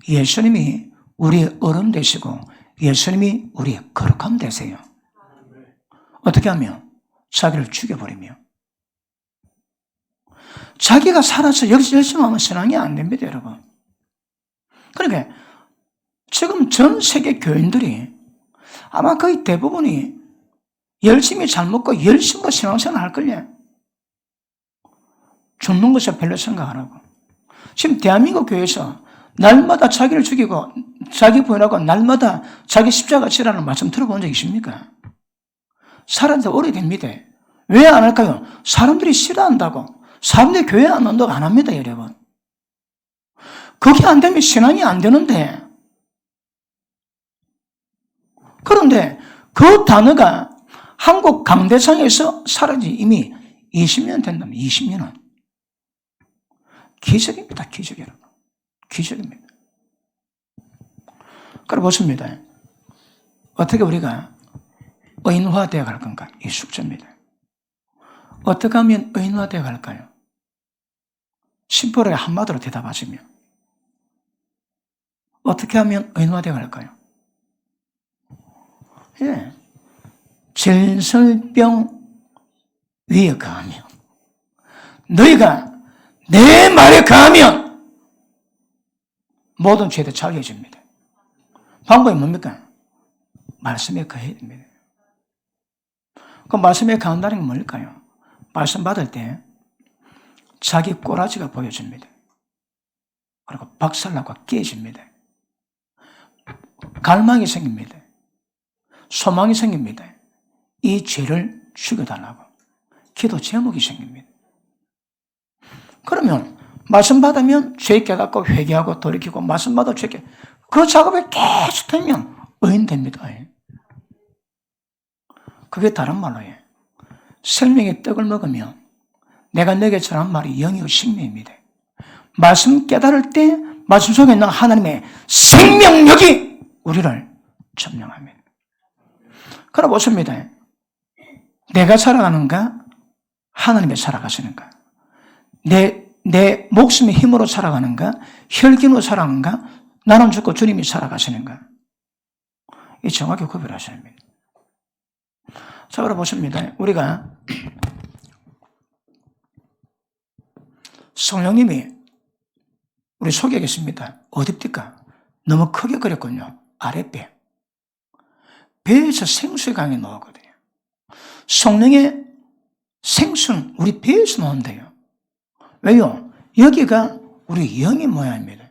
예수님이 우리의 어른 되시고 예수님이 우리의 거룩함 되세요. 어떻게 하면? 자기를 죽여버리며. 자기가 살아서 열심히 하면 신앙이 안 됩니다, 여러분. 그러니까 지금 전 세계 교인들이 아마 거의 대부분이 열심히 잘 먹고 열심히 신앙생활 할 걸요. 죽는 것에 별로 생각 안 하고. 지금 대한민국 교회에서 날마다 자기를 죽이고 자기 부인하고 날마다 자기 십자가 지라는 말씀 들어본 적 있습니까? 살았는데 오래됩니다. 왜 안 할까요? 사람들이 싫어한다고. 사람들이 교회 안 온다고 안 합니다, 여러분. 그게 안 되면 신앙이 안 되는데. 그런데 그 단어가 한국 강대상에서 사라진 이미 20년 된다면 20년은. 기적입니다, 기적 여러분. 기적입니다. 그래 보십니다. 어떻게 우리가 의인화되어 갈 건가? 이 숙제입니다. 어떻게 하면 의인화되어 갈까요? 심플하게 한마디로 대답하시면 어떻게 하면 의인화되어 갈까요? 예. 진설병 위에 가하면 너희가 내 말에 가하면 모든 죄도 자유해집니다. 방법이 뭡니까? 말씀에 가해야 됩니다. 그 말씀에 가한다는 게 뭘까요? 말씀 받을 때 자기 꼬라지가 보여집니다. 그리고 박살나고 깨집니다. 갈망이 생깁니다. 소망이 생깁니다. 이 죄를 죽여달라고 기도 제목이 생깁니다. 그러면 말씀 받으면 죄 깨닫고 회개하고 돌이키고 말씀 받아 죄 깨. 그 작업이 계속 되면 의인 됩니다. 그게 다른 말로 해. 생명의 떡을 먹으면 내가 너에게 전한 말이 영이요 생명입니다. 말씀 깨달을 때 말씀 속에 있는 하나님의 생명력이 우리를 점령합니다. 그럼 보십니다. 내가 살아가는가? 하나님이 살아가시는가? 내 목숨의 힘으로 살아가는가? 혈기로 살아가는가? 나는 죽고 주님이 살아가시는가? 이 정확히 구별하셔야 합니다. 자, 그럼 보십니다. 우리가 성령님이 우리 속에 계십니다. 어딥니까? 너무 크게 그렸군요. 아랫배. 배에서 생수의 강이 나오거든요. 성령의 생수는 우리 배에서 나온대요. 왜요? 여기가 우리 영의 모양입니다.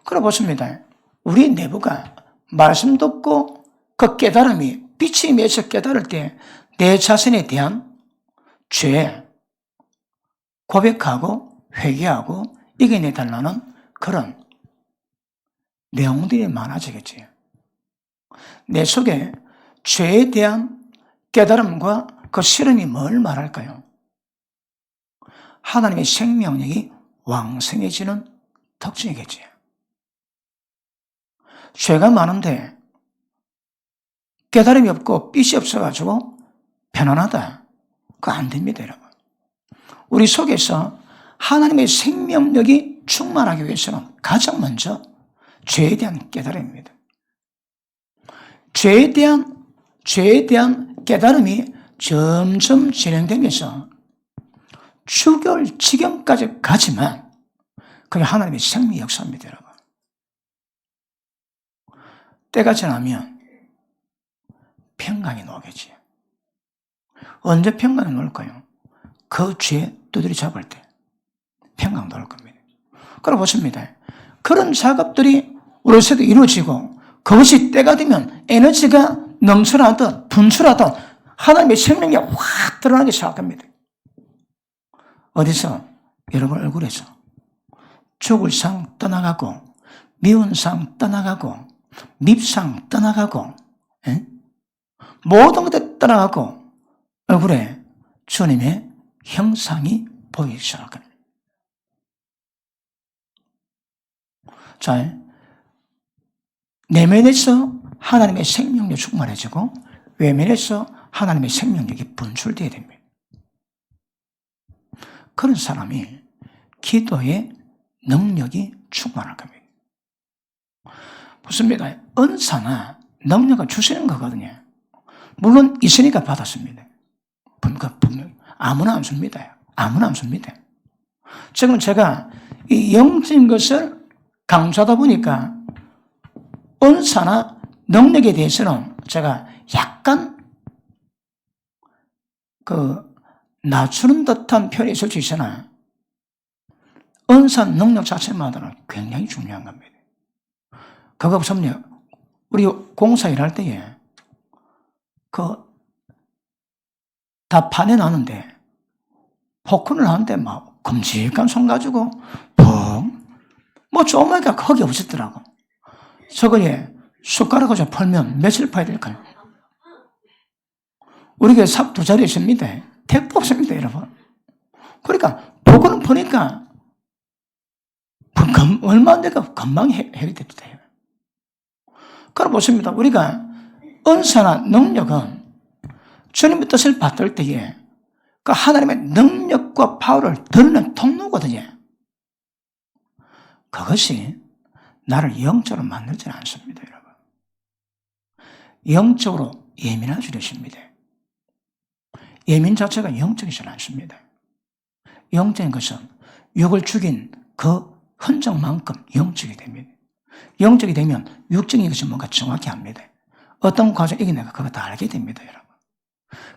그래 보십니다. 우리 내부가 말씀 듣고 그 깨달음이 빛이 임해서 깨달을 때 내 자신에 대한 죄 고백하고 회개하고 이겨내달라는 그런 내용들이 많아지겠지. 내 속에 죄에 대한 깨달음과 그 실험이 뭘 말할까요? 하나님의 생명력이 왕성해지는 특징이겠지. 죄가 많은데 깨달음이 없고 빛이 없어가지고 편안하다. 그거 안 됩니다, 여러분. 우리 속에서 하나님의 생명력이 충만하기 위해서는 가장 먼저 죄에 대한 깨달음입니다. 죄에 대한 깨달음이 점점 진행되면서 죽을 지경까지 가지만 그게 하나님의 생명 역사입니다, 여러분. 때가 지나면 평강이 나오겠지. 언제 평강이 나올까요? 그 죄 두드리 잡을 때 평강 나올 겁니다. 그럼 보십니다. 그런 작업들이 우리 세상에 이루어지고 그것이 때가 되면 에너지가 넘쳐나듯 분출하듯 하나님의 생명이 확 드러나기 시작합니다. 어디서? 여러분 얼굴에서. 죽을 상 떠나가고 미운 상 떠나가고 밉상 떠나가고 모든 것들 떠나가고 얼굴에 주님의 형상이 보이기 시작합니다. 자, 내면에서 하나님의 생명력이 충만해지고 외면에서 하나님의 생명력이 분출되어야 됩니다. 그런 사람이 기도의 능력이 충만할 겁니다. 무슨입니까? 은사나 능력을 주시는 거거든요. 물론 있으니까 받았습니다. 분명 아무나 안 줍니다. 아무나 안 줍니다. 지금 제가 이 영적인 것을 강조하다 보니까 은사나 능력에 대해서는 제가 약간 낮추는 듯한 표현이 있을 수 있으나 은사 능력 자체만으로는 굉장히 중요한 겁니다. 그거 없으면 우리 공사 일할 때에 다 파내놨는데 포크를 하는데 막 큼직한 손 가지고 뭐 조금만 흙이 없었더라고. 저거에 숟가락을 좀 풀면 며칠 파야 될까요? 우리 교회 삽 2자리 있습니다. 택도 없습니다, 여러분. 그러니까 포크는 푸니까 얼마 안 되니까 금방 해결돼요. 그럼 보십니다. 우리가 은사나 능력은 주님의 뜻을 받을 때에 그 하나님의 능력과 파워를 드러내는 통로거든요. 그것이 나를 영적으로 만들지는 않습니다, 여러분. 영적으로 예민한 주십니다. 예민 자체가 영적이지 않습니다. 영적인 것은 육을 죽인 그 흔적만큼 영적이 됩니다. 영적이 되면 육적인 것이 뭔가 정확히 합니다. 어떤 과정 이겨내가 그거 다 알게 됩니다, 여러분.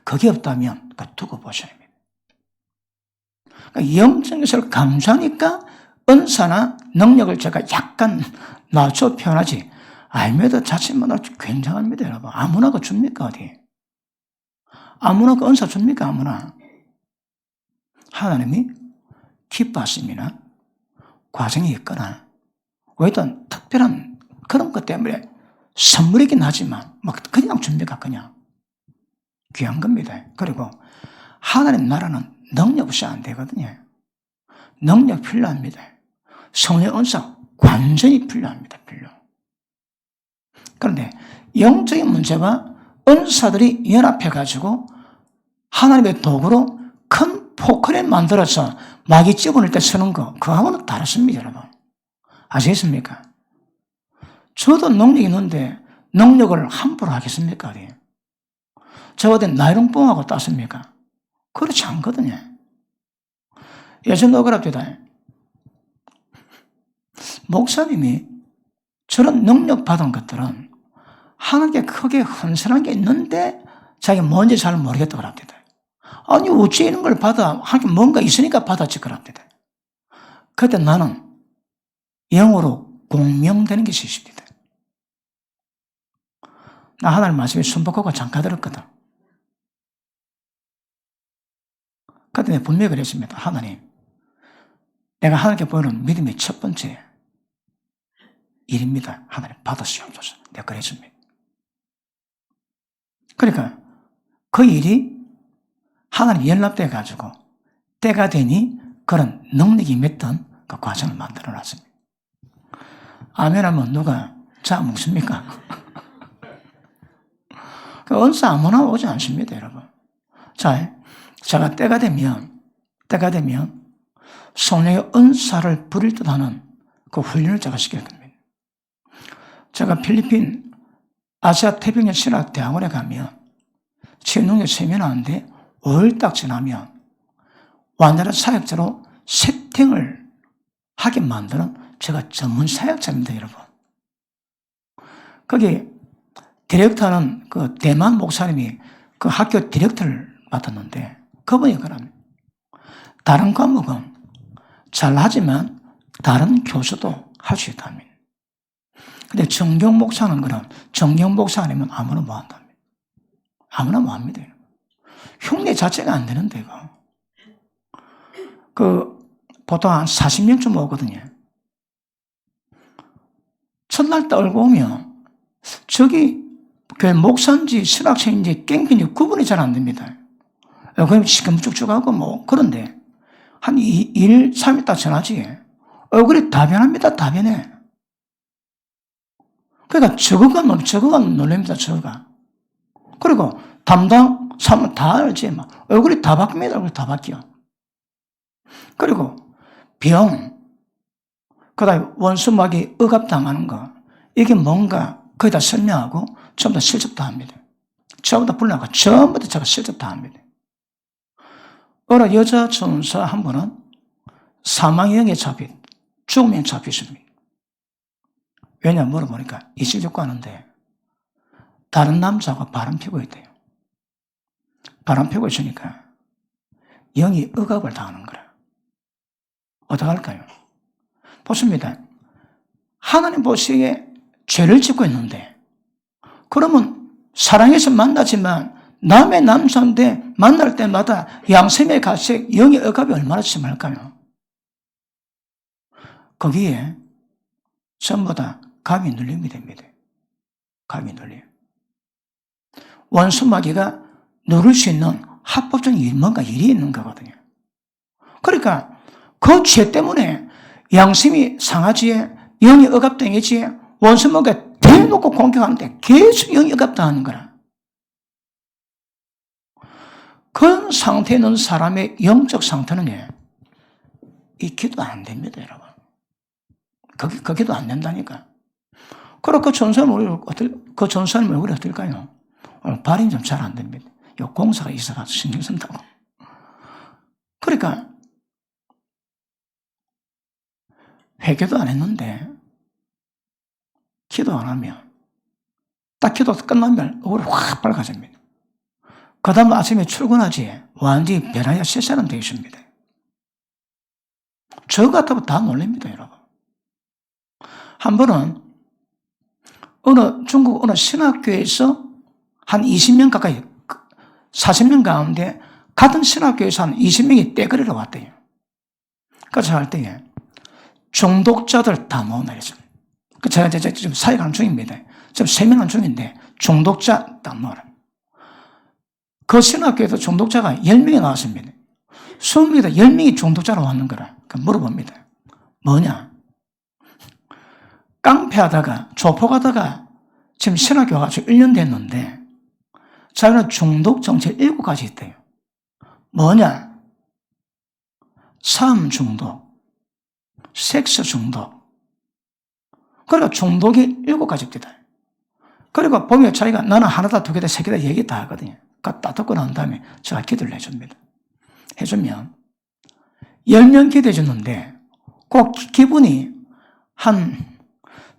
그게 없다면 그거 두고 보셔야 합니다. 그러니까 영적인 것을 강조하니까 은사나 능력을 제가 약간 낮춰 표현하지 알면도 자신만으로 굉장합니다, 여러분. 아무나 그 줍니까, 어디? 아무나 그 은사 줍니까, 아무나? 하나님이 기뻐하심이나 과정이 있거나 어떤 특별한 그런 것 때문에 선물이긴 하지만 막 그냥 줍니까, 그냥? 귀한 겁니다. 그리고 하나님 나라는 능력 없이 안 되거든요. 능력 필요합니다. 성령 은사 완전히 필요합니다. 그런데 영적인 문제와 은사들이 연합해가지고 하나님의 도구로 큰 포크를 만들어서 마귀 집어낼 때 쓰는 거, 그하고는 다릅니다, 여러분. 아시겠습니까? 저도 능력이 있는데 능력을 함부로 하겠습니까? 저한테 나이롱뽕하고 땄습니까? 그렇지 않거든요. 예전도 그럽니다. 목사님이 저런 능력 받은 것들은 하나님께 크게 헌신한 게 있는데 자기가 뭔지 잘 모르겠다고 그럽니다. 아니 어찌 이런 걸 받아? 하나님 뭔가 있으니까 받았지 그럽니다. 그때 나는 영어로 공명되는 것이 있습니다. 나 하나님 말씀에 순복하고 잠깐 들었거든. 그때 내가 분명히 그랬습니다. 하나님, 내가 하나님께 보이는 믿음의 첫 번째 일입니다. 하나님 받으시옵소서. 내가 그랬습니다. 그러니까 그 일이 하나님 연락돼 가지고 때가 되니 그런 능력이 맺던 그 과정을 만들어 놨습니다. 아멘 하면 누가 자 먹습니까? 그 은사 아무나 오지 않습니다, 여러분. 자, 제가 때가 되면 성령의 은사를 부릴 듯 하는 그 훈련을 제가 시킬 겁니다. 제가 필리핀 아시아 태평양 신학대학원에 가면 치유능력 세미나인데 5일 딱 지나면 완전한 사역자로 세팅을 하게 만드는 제가 전문 사역자입니다, 여러분. 거기 디렉터는 그 대만 목사님이 그 학교 디렉터를 맡았는데 그분이 그러면 다른 과목은 잘하지만 다른 교수도 할 수 있답니다. 근데 정경 목사는 그럼 정경 목사 아니면 아무나 뭐 한답니다. 아무나 뭐 합니다. 흉내 자체가 안 되는데 이거. 보통 한 40명쯤 오거든요. 첫날 떨고 오면 저기 교회 목사인지 신학생인지 깽핀지 구분이 잘 안 됩니다. 그럼 시금쭉쭉하고 뭐 그런데 한 2일, 3일 딱 지나지 얼굴이 다 변합니다. 다 변해. 그러니까 저거가 놀랍니다. 저거가. 그리고 담당 사람 다 알지. 막 얼굴이 다 바뀝니다. 얼굴이 다 바뀌어. 그리고 병, 그다음에 원수막이 억압당하는 거 이게 뭔가 거기다 설명하고 전부 다 실습 다 합니다. 전부 다 불러나가 전부 다 제가 실습 다 합니다. 어느 여자 전사 한 분은 사망형에 죽음에 잡혔습니다. 왜냐 물어보니까 이실직고 하는데 다른 남자가 바람 피고 있대요. 바람 피고 있으니까 영이 억압을 당하는 거라. 어떡할까요? 보십니다. 하나님 보시기에 죄를 짓고 있는데 그러면 사랑해서 만나지만 남의 남자인데 만날 때마다 양심의 가책, 영의 억압이 얼마나 심할까요? 거기에 전부 다 감이 눌림이 됩니다. 감이 눌림. 원수마귀가 누를 수 있는 합법적인 뭔가 일이 있는 거거든요. 그러니까 그 죄 때문에 양심이 상하지에 영이 억압당하지에 원수마귀가 대놓고 공격하는데 계속 영이 억압당하는 거라. 그런 상태에 있는 사람의 영적 상태는 익히도 안 됩니다, 여러분. 거기도 안 된다니까. 그리고 그 전사님 얼굴이 어떨까요? 발음이 좀 잘 안 됩니다. 요 공사가 있어가지고 신경 쓴다고. 그러니까 회개도 안 했는데 기도 안 하면 딱 기도 끝나면 얼굴이 확 밝아집니다. 그 다음 아침에 출근하지 완전히 변화야 새 사람 되어 있습니다. 저 같으면 다 놀랍니다, 여러분. 한 번은 중국 어느 신학교에서 한 20명 가까이 40명 가운데 같은 신학교에서 한 20명이 떼거리러 왔대요. 그래서 할 때에 중독자들 다 모으나 했습니다. 제가 지금 사역하는 중입니다. 지금 세명하는 중인데 중독자 다 모으라. 그 신학교에서 중독자가 10명이 나왔습니다. 20명에서 10명이 중독자로 왔는 거라. 물어봅니다. 뭐냐? 깡패하다가 조폭하다가 지금 신학교 와가지고 1년 됐는데 자기는 중독 정체 7가지 있대요. 뭐냐? 삶 중독, 섹스 중독. 그러니까 중독이 7가지 있다. 그리고 보면 자기가 나는 하나다, 두 개다, 세 개다 얘기 다 하거든요. 그러니까 다 듣고 난 다음에 제가 기도를 해줍니다. 해주면 10명 기도해 줬는데 그 기분이 한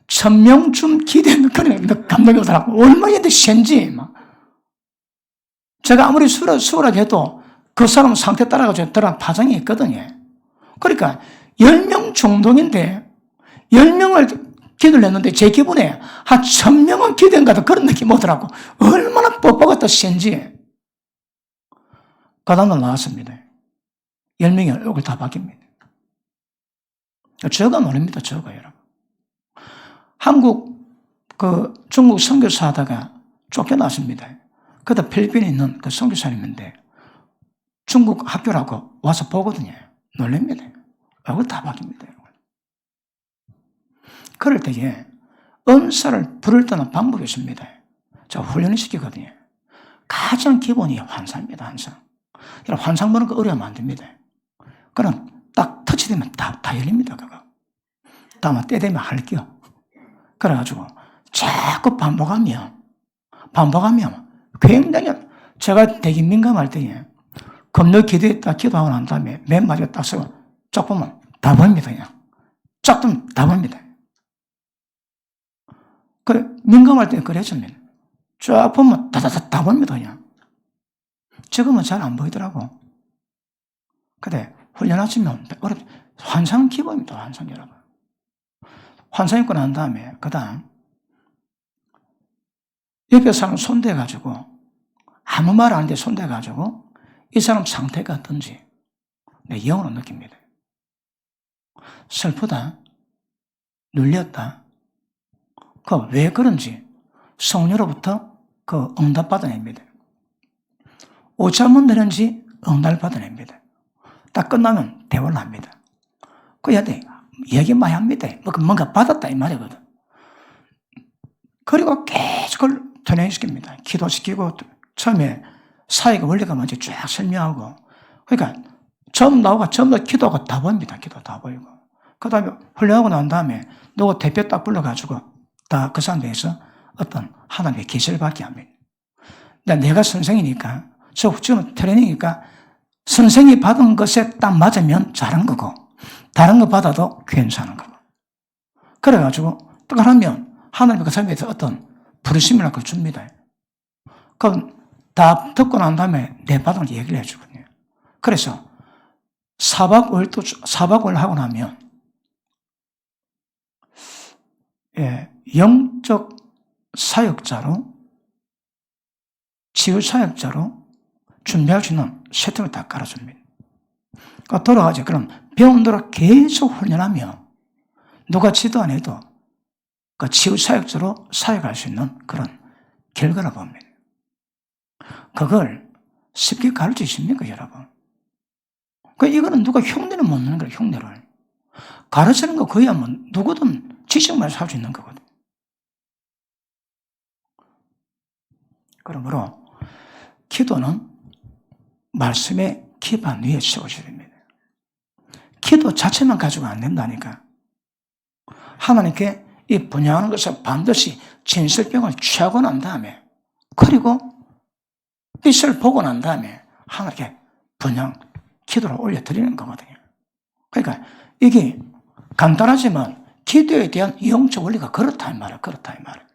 1000명쯤 기대는 그런 감동이 오더라고. 얼마나 센지. 제가 아무리 수월하게 해도 그 사람 상태 따라가지고 들어간 파장이 있거든요. 그러니까 10명 중독인데 10명을 기도를 했는데 제 기분에 한 1000명은 기대인가도 그런 느낌이 오더라고. 얼마나 뻑뻑하다 센지. 그 다음날 나왔습니다. 10명이 얼굴 다 바뀝니다. 저가 모릅니다. 저가 여러분. 중국 선교사 하다가 쫓겨났습니다. 그러다 필리핀에 있는 그 선교사님인데 중국 학교라고 와서 보거든요. 놀랍니다. 얼굴 다 바뀝니다. 그럴 때에 은사를 부를 때는 방법이 있습니다. 제가 훈련을 시키거든요. 가장 기본이 환상입니다. 환상. 환상 보는 거 어려우면 안 됩니다. 그럼 딱 터치되면 다 열립니다. 그거. 다만 때 되면 할게요. 그래가지고 자꾸 반복하면 굉장히 제가 되게 민감할 때에 그 법률 기도에 딱 기도하고 난 다음에 맨 마지막에 딱 서고 쫙 보면 다 보입니다. 그냥. 쫙 보면 다 보입니다. 그래, 민감할 때 그래집니다. 쫙 보면 다 보입니다. 그냥. 지금은 잘 안 보이더라고. 근데 훈련하시면 환상 기본입니다. 환상 여러분. 환상 입고 난 다음에 그 다음 옆에 사람 손대가지고 아무 말 안 하는데 손대가지고 이 사람 상태가 어떤지 내 영으로 느낍니다. 슬프다, 눌렸다, 그 왜 그런지 성녀로부터 그 응답 받아냅니다. 오참은 되는지 응답을 받아냅니다. 딱 끝나면 대화를 합니다. 그래야 얘기 많이 합니다. 뭔가 받았다 이 말이거든. 그리고 계속 그걸 전행시킵니다. 기도시키고 처음에 사회가 원리가 뭔지 쫙 설명하고 그러니까 처음 나오고 처음부터 기도가 다 보입니다. 기도 다 보이고 그 다음에 훈련하고 난 다음에 누구 대표 딱 불러가지고 다 그 사람 대해서 어떤 하나님의 계시를 받게 합니다. 내가 선생이니까 지금 트레이닝이니까 선생이 받은 것에 딱 맞으면 잘한 거고 다른 거 받아도 괜찮은 거고 그래가지고 딱 하면 하나님이 그 사람에 대해서 어떤 부르심이나 그걸 줍니다. 그럼 다 듣고 난 다음에 내 받은 걸 얘기를 해주거든요. 그래서 4박 5일 하고 나면 영적 사역자로 치유 사역자로 준비할 수 있는 세팅을 다 깔아줍니다. 그러니까 돌아가죠. 그럼 배운 대로 계속 훈련하며 누가 지도 안 해도 그 치유 사역자로 사역할 수 있는 그런 결과를 봅니다. 그걸 쉽게 가르칠 수 있습니까, 여러분? 이거는 누가 흉내를 못 내는 거예요, 흉내를. 가르치는 거 거의 하면 누구든 지식만 살 수 있는 거거든. 그러므로 기도는 말씀의 기반 위에 세워져야 됩니다. 기도 자체만 가지고 안 된다니까. 하나님께 이 분양하는 것을 반드시 진실병을 취하고 난 다음에 그리고 빛을 보고 난 다음에 하나님께 분양 기도를 올려드리는 거거든요. 그러니까 이게 간단하지만 기도에 대한 영적 원리가 그렇다 이 말이에요. 그렇다 이 말이에요.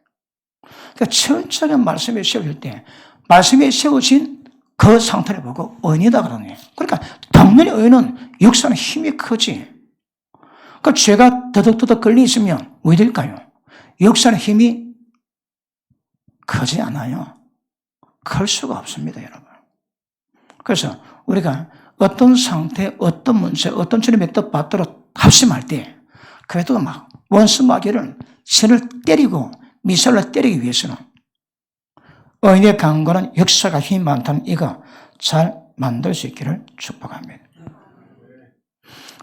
그러니까 철저하게 말씀에 세워질 때 말씀에 세워진 그 상태를 보고 의인이다 그러네요. 그러니까 당연히 의인은 역사는 힘이 크지. 그러니까 죄가 더덕더덕 걸려 있으면 왜 될까요? 역사는 힘이 크지 않아요. 클 수가 없습니다, 여러분. 그래서 우리가 어떤 상태, 어떤 문제, 어떤 주님의 뜻 받도록 합심할 때 그래도 막 원수마귀를 신을 때리고 미사를 때리기 위해서는 의인의 강건한 역사가 힘이 많다는 이거 잘 만들 수 있기를 축복합니다.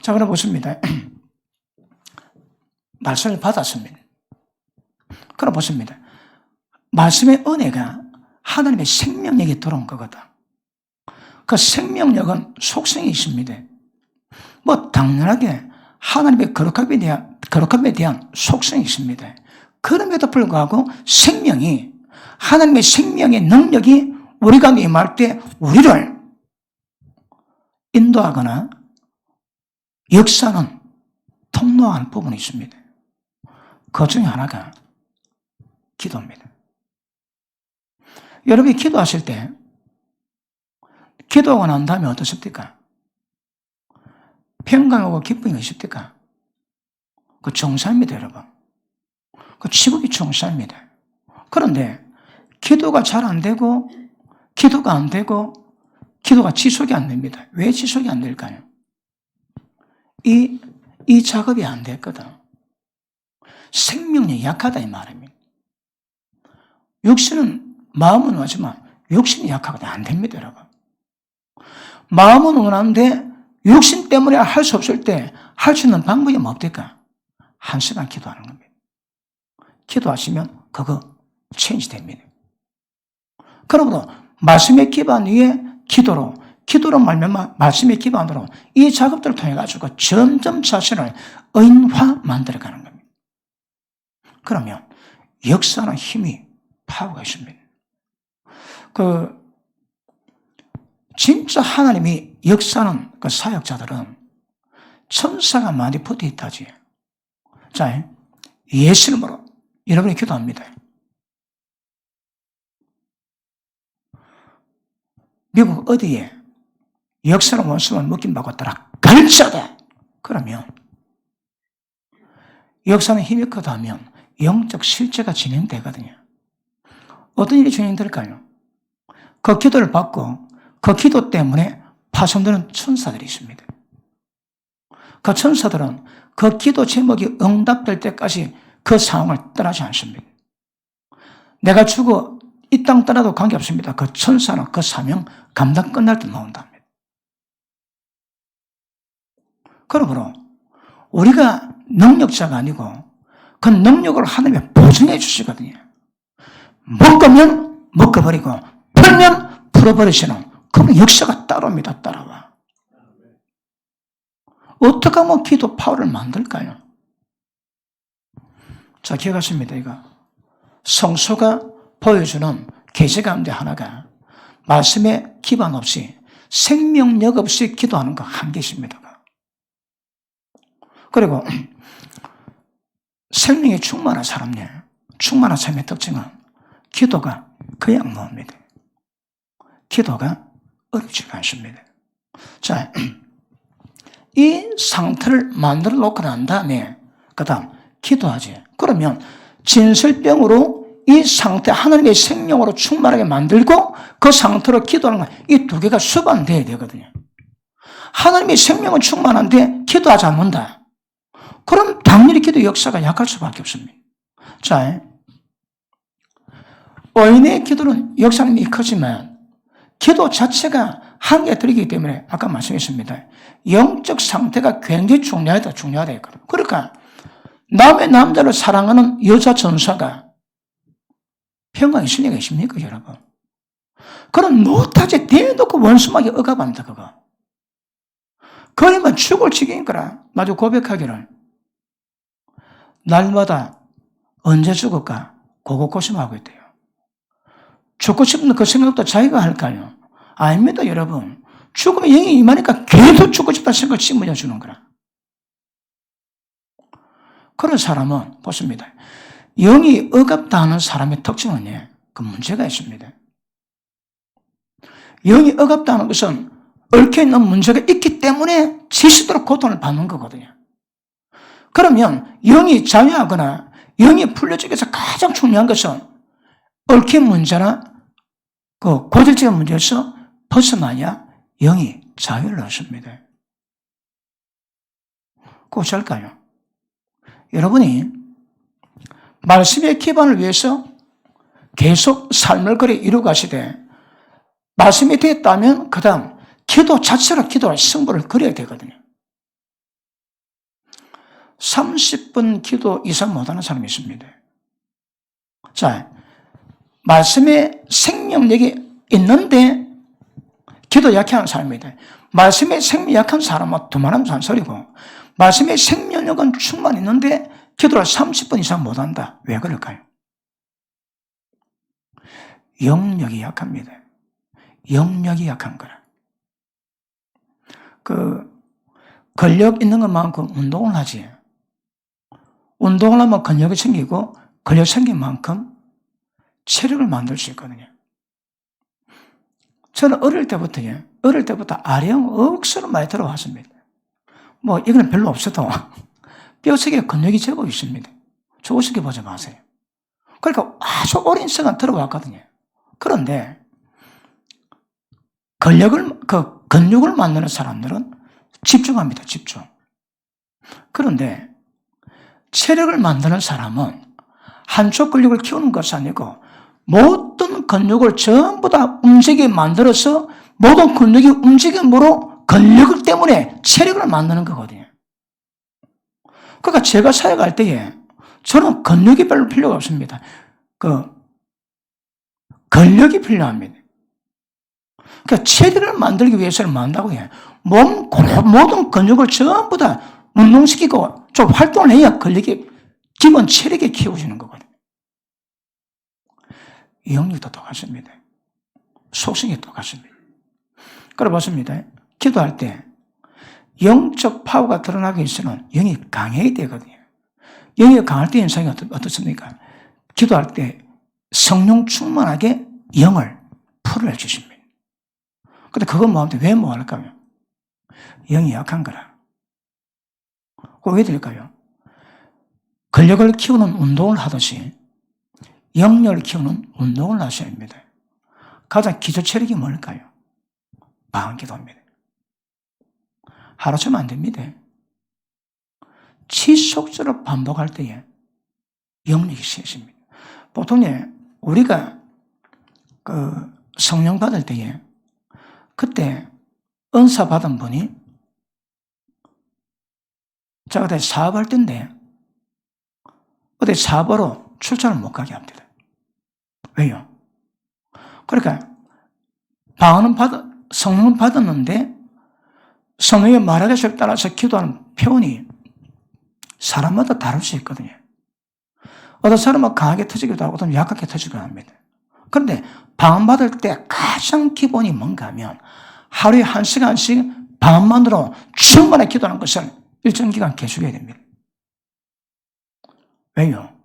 자, 그럼 보십니다. 말씀을 받았습니다. 그럼 보십니다. 말씀의 은혜가 하나님의 생명력이 들어온 거거든. 그 생명력은 속성이 있습니다. 당연하게 하나님의 거룩함에 대한 속성이 있습니다. 그럼에도 불구하고 하나님의 생명의 능력이 우리가 임할 때 우리를 인도하거나 역사는 통로한 부분이 있습니다. 그 중에 하나가 기도입니다. 여러분이 기도하실 때 기도하고 난 다음에 어떠십니까? 평강하고 기쁨이 있습니까? 그 정사입니다, 여러분. 그 치국이 정사입니다. 그런데 기도가 잘 안 되고 기도가 안 되고 기도가 지속이 안 됩니다. 왜 지속이 안 될까요? 이 작업이 안 됐거든. 생명력이 약하다 이 말입니다. 육신은 마음은 하지만 육신이 약하거든. 안 됩니다, 여러분. 마음은 원하는데 육신 때문에 할 수 없을 때 할 수 있는 방법이 뭡니까? 1시간 기도하는 겁니다. 기도하시면 그거 체인지 됩니다. 그러므로 말씀의 기반 위에 기도로 말미암아 말씀의 기반으로 이 작업들을 통해 가지고 점점 자신을 의인화 만들어가는 겁니다. 그러면 역사는 힘이 파워가 있습니다. 진짜 하나님이 역사하는 그 사역자들은 천사가 많이 붙어 있다지. 자, 예수 이름으로 여러분이 기도합니다. 미국 어디에 역사는 원수만 묶임받았더라 갈지어다. 그러면 역사는 힘이 크다면 영적 실제가 진행되거든요. 어떤 일이 진행될까요? 그 기도를 받고 그 기도 때문에 파손되는 천사들이 있습니다. 그 천사들은 그 기도 제목이 응답될 때까지 그 상황을 떠나지 않습니다. 내가 죽어 이 땅 떠나도 관계없습니다. 그 천사는 그 사명 감당 끝날 때 나온답니다. 그러므로 우리가 능력자가 아니고 그 능력을 하나님이 보증해 주시거든요. 묶으면 묶어버리고 풀면 풀어버리시는 그런 역사가 따라옵니다. 따라와. 어떻게 하면 기도 파워를 만들까요? 자, 기억하십니다. 이거 성소가 보여주는 계시 가운데 하나가 말씀에 기반 없이 생명력 없이 기도하는 거 한 개입니다. 그리고 생명이 충만한 사람이에요. 충만한 삶의 특징은 기도가 그냥 나옵니다. 기도가 어렵지가 않습니다. 자, 이 상태를 만들어 놓고 난 다음에 그 다음 기도하지. 그러면 진설병으로 이 상태 하나님의 생명으로 충만하게 만들고 그 상태로 기도하는 거 이 두 개가 수반돼야 되거든요. 하나님의 생명은 충만한데 기도하지 않는다. 그럼 당연히 기도 역사가 약할 수밖에 없습니다. 자, 의인의 기도는 역사는 크지만 기도 자체가 한계가 들이기 때문에 아까 말씀했습니다. 영적 상태가 굉장히 중요하다. 그러니까 남의 남자를 사랑하는 여자 전사가 평강이 있을 리가 있습니까, 여러분? 그런 못하지 대놓고 원수막이 억압한다, 그거. 그러면 죽을 지경인 거라. 마저 고백하기를. 날마다 언제 죽을까? 그거 고심하고 있대요. 죽고 싶은 그 생각도 자기가 할까요? 아닙니다, 여러분. 죽으면 영이 임하니까 계속 죽고 싶다는 생각을 심어져 주는 거라. 그런 사람은, 보십니다. 영이 억압당하는 사람의 특징은 그 문제가 있습니다. 영이 억압당하는 것은 얽혀있는 문제가 있기 때문에 지시도록 고통을 받는 거거든요. 그러면 영이 자유하거나 영이 풀려지기 위해서 가장 중요한 것은 얽힌 문제나 그 고질적인 문제에서 벗어나야 영이 자유를 얻습니다. 그거 어쩔까요? 여러분이 말씀의 기반을 위해서 계속 삶을 그리 이루가시되 말씀이 됐다면 그 다음 기도 자체로 기도할 승부를 그려야 되거든요. 30분 기도 이상 못하는 사람이 있습니다. 자, 말씀에 생명력이 있는데 기도 약한 사람입니다. 말씀에 생명이 약한 사람은 두말하면 잔소리고 말씀에 생명력은 충분히 있는데 기도를 30분 이상 못한다. 왜 그럴까요? 영력이 약합니다. 영력이 약한 거라. 근력 있는 것만큼 운동을 하지. 운동을 하면 근력이 생기고 근력 생긴 만큼 체력을 만들 수 있거든요. 저는 어릴 때부터 아령 억수로 많이 들어왔습니다. 뭐 이거는 별로 없어도 뼈속에 근력이 제법 있습니다. 조금씩 보지 마세요. 그러니까 아주 오랜 시간 들어왔거든요. 그런데 근육을 만드는 사람들은 집중합니다. 집중. 그런데 체력을 만드는 사람은 한쪽 근육을 키우는 것이 아니고 모든 근육을 전부 다 움직이게 만들어서 모든 근육이 움직임으로 근력 때문에 체력을 만드는 거거든요. 그러니까 제가 사역할 때에 저는 근력이 별로 필요가 없습니다. 근력이 필요합니다. 그러니까 체력을 만들기 위해서는 뭐 한다고 해요? 모든 근육을 전부 다 운동시키고 좀 활동을 해야 근력이 기본 체력이 키워지는 거거든요. 영역도 똑같습니다. 속성이 똑같습니다. 그래 보십니다. 기도할 때 영적 파워가 드러나기 위해서는 영이 강해야 되거든요. 영이 강할 때 현상이 어떻습니까? 기도할 때 성령 충만하게 영을 풀어내 주십니다. 근데 그건 뭐하면 왜 뭐할까요? 영이 약한 거라. 그거 왜 될까요? 근력을 키우는 운동을 하듯이 영역을 키우는 운동을 하셔야 합니다. 가장 기초 체력이 뭘까요? 방언기도입니다. 하루쯤 안 됩니다. 지속적으로 반복할 때에 영역이 세집니다. 보통 우리가 성령 받을 때에 그때 은사 받은 분이 제가 그때 사업할 때인데 어디 사업으로 출장을 못 가게 합니다. 왜요? 그러니까 성령은 받았는데 성령의 말하기를 따라서 기도하는 표현이 사람마다 다를 수 있거든요. 어떤 사람은 강하게 터지기도 하고 어떤 약하게 터지기도 합니다. 그런데 방언받을 때 가장 기본이 뭔가 하면 하루에 1시간씩 방언만으로 충만히 기도하는 것을 일정 기간 계속해야 됩니다. 왜요?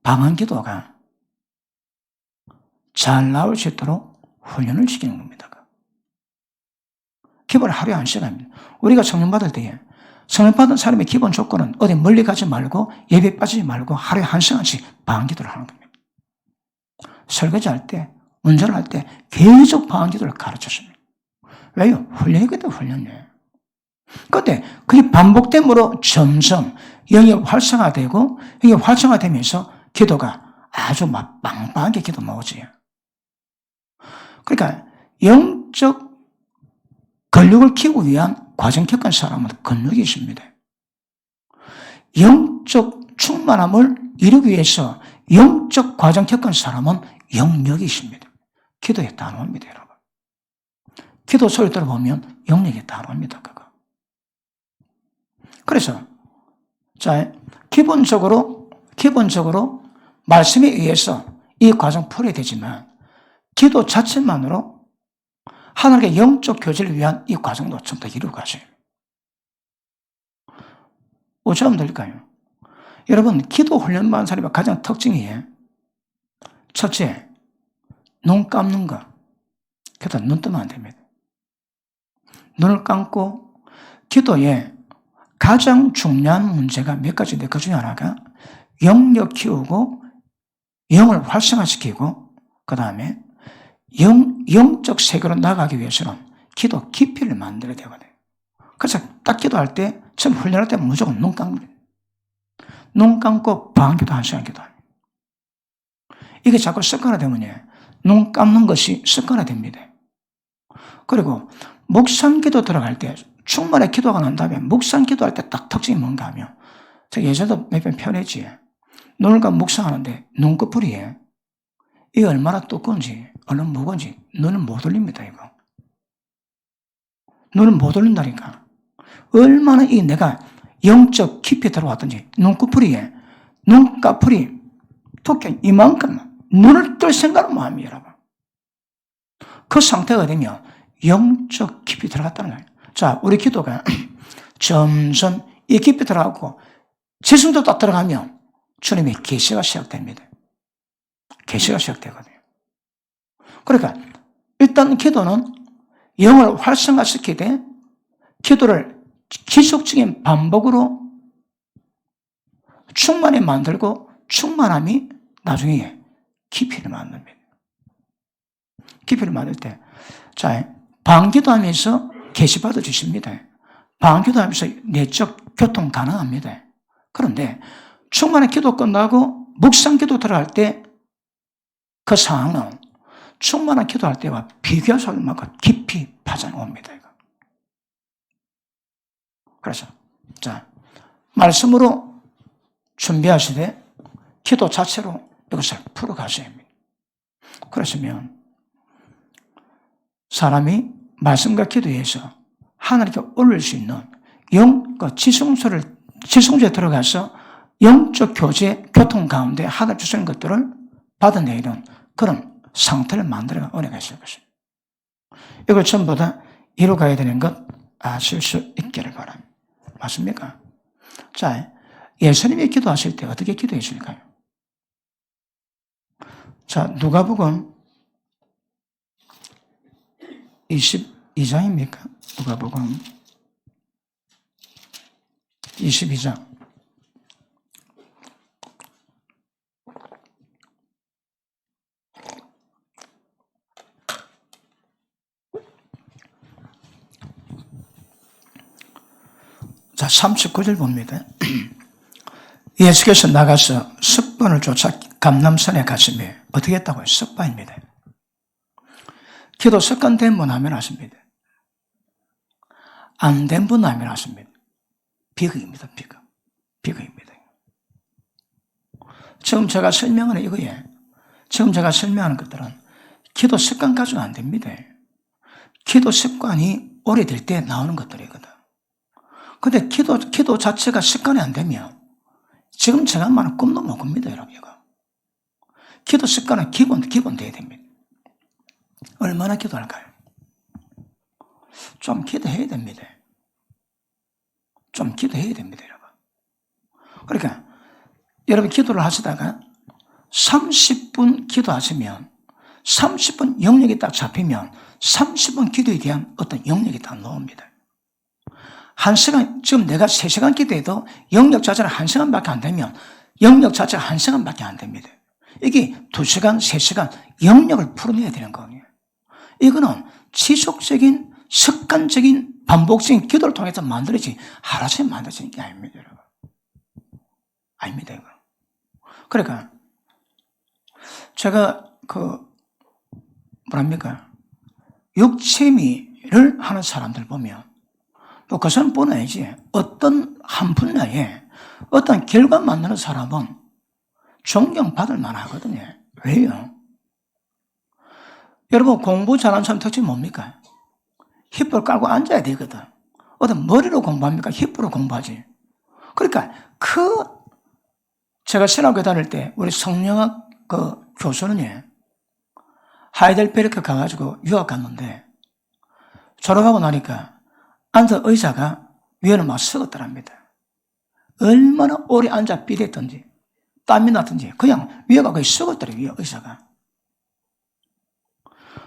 방언 기도가 잘 나올 수 있도록 훈련을 시키는 겁니다. 기본 하루에 1시간입니다. 우리가 성령 받을 때에 성령 받은 사람의 기본 조건은 어디 멀리 가지 말고 예배 빠지지 말고 하루에 1시간씩 방언 기도를 하는 겁니다. 설거지할 때, 운전을 할 때 계속 방언 기도를 가르쳤습니다. 왜요? 훈련이거든요, 훈련이에요. 그런데 그게 반복됨으로 점점 영이 활성화되고 영이 활성화되면서 기도가 아주 막 빵빵하게 기도 나오지. 그러니까 영적 근력을 키우기 위한 과정 겪은 사람은 근력이 있습니다. 영적 충만함을 이루기 위해서 영적 과정 겪은 사람은 영역이 있습니다. 기도에 단호합니다, 여러분. 기도 소리 들어보면 영역에 단호합니다, 그거. 그래서, 자, 기본적으로 말씀에 의해서 이 과정 풀어야 되지만, 기도 자체만으로 하나님의 영적 교제를 위한 이 과정도 전부 다 이루고 가세요. 어쩌면 될까요? 여러분, 기도 훈련받은 사람의 가장 특징이 첫째, 눈 감는 거. 기도 눈 뜨면 안 됩니다. 눈을 감고 기도에 가장 중요한 문제가 몇 가지인데 그 중에 하나가 영역 키우고 영을 활성화시키고 그 다음에 영적 세계로 나가기 위해서는 기도 깊이를 만들어야 되거든요. 그래서 딱 기도할 때 처음 훈련할 때 무조건 눈 감습니다. 눈 감고 방언기도 1시간 기도합니다. 이게 자꾸 습관화되면 눈 감는 것이 습관화됩니다. 그리고 묵상기도 들어갈 때 충만히 기도가 난 다음에 묵상기도할 때 딱 특징이 뭔가 하면 제가 예전에도 몇 번 표현했지. 눈을 감고 묵상하는데 눈꺼풀이 이게 얼마나 두꺼운지 얼마나 무거운지 눈을 못 올립니다. 이거 눈을 못 올린다니까. 얼마나 이 내가 영적 깊이 들어왔든지 눈꺼풀이 토끼 이만큼 눈을 뜰 생각은 마음이 여러분. 그 상태가 되면 영적 깊이 들어갔다는 거예요. 자, 우리 기도가 점점 이 깊이 들어가고 지성도 딱 들어가면 주님의 계시가 시작됩니다. 계시가 시작되거든요. 그러니까 일단 기도는 영을 활성화시키되 기도를 지속적인 반복으로 충만히 만들고 충만함이 나중에 깊이를 만듭니다. 깊이를 만들 때, 자, 방언기도 하면서 계시받아 주십니다. 방언기도 하면서 내적 교통 가능합니다. 그런데 충만한 기도 끝나고 묵상기도 들어갈 때 그 상황은 충만한 기도할 때와 비교할 수 없는 만큼 깊이 파장이 옵니다. 그래서, 자, 말씀으로 준비하시되 기도 자체로 이것을 풀어가셔야 합니다. 그러시면 사람이 말씀과 기도에서 하나님께 올릴 수 있는 지성소에 들어가서 영적 교제, 교통 가운데 하나님 주시는 것들을 받아내는 그런 상태를 만들어가 은혜가 있을 것입니다. 이걸 전부 다 이루어가야 되는 것 아실 수 있기를 바랍니다. 맞습니까? 자, 예수님이 기도하실 때 어떻게 기도했을까요? 자, 누가복음 22장입니까? 누가복음 22장. 자, 39절 봅니다. 예수께서 나가서 습관을 쫓아 감람산에 가시며 어떻게 했다고요? 습관입니다. 기도 습관 된 분 하면 하십니다. 안 된 분 하면 하십니다. 비극입니다. 비극입니다. 지금 제가 설명하는 이거에 지금 제가 설명하는 것들은 기도 습관 가지고 안 됩니다. 기도 습관이 오래될 때 나오는 것들이거든. 근데 기도 자체가 습관이 안 되면 지금 제가 말하는 꿈도 못 꿉니다, 여러분. 이거. 기도 습관은 기본 돼야 됩니다. 얼마나 기도할까요? 좀 기도해야 됩니다. 좀 기도해야 됩니다, 여러분. 그러니까 여러분 기도를 하시다가 30분 기도하시면 30분 영역이 딱 잡히면 30분 기도에 대한 어떤 영역이 딱 나옵니다. 1시간, 지금 내가 3시간 기도해도 영역 자체가 1시간밖에 안 되면 영역 자체가 1시간밖에 안 됩니다. 이게 2시간, 3시간 영역을 풀어내야 되는 거예요. 이거는 지속적인 습관적인 반복적인 기도를 통해서 만들어지 하루아침에 만들어지는 게 아닙니다, 여러분. 아닙니다, 이거. 그러니까 제가 육체미를 하는 사람들 보면 또 그 사람 보내야지 어떤 한 분야에 어떤 결과 만드는 사람은 존경받을 만하거든요. 왜요? 여러분 공부 잘하는 사람 특징이 뭡니까? 힙을 깔고 앉아야 되거든. 어떤 머리로 공부합니까? 힙으로 공부하지. 그러니까 제가 신학교 다닐 때 우리 성령학 교수는요, 하이델베르크 가가지고 유학 갔는데 졸업하고 나니까 앉아 의자가 위에는 막 썩었더랍니다. 얼마나 오래 앉아 삐댔던지 땀이 났던지 그냥 위에가 거의 썩었더래요, 의자가.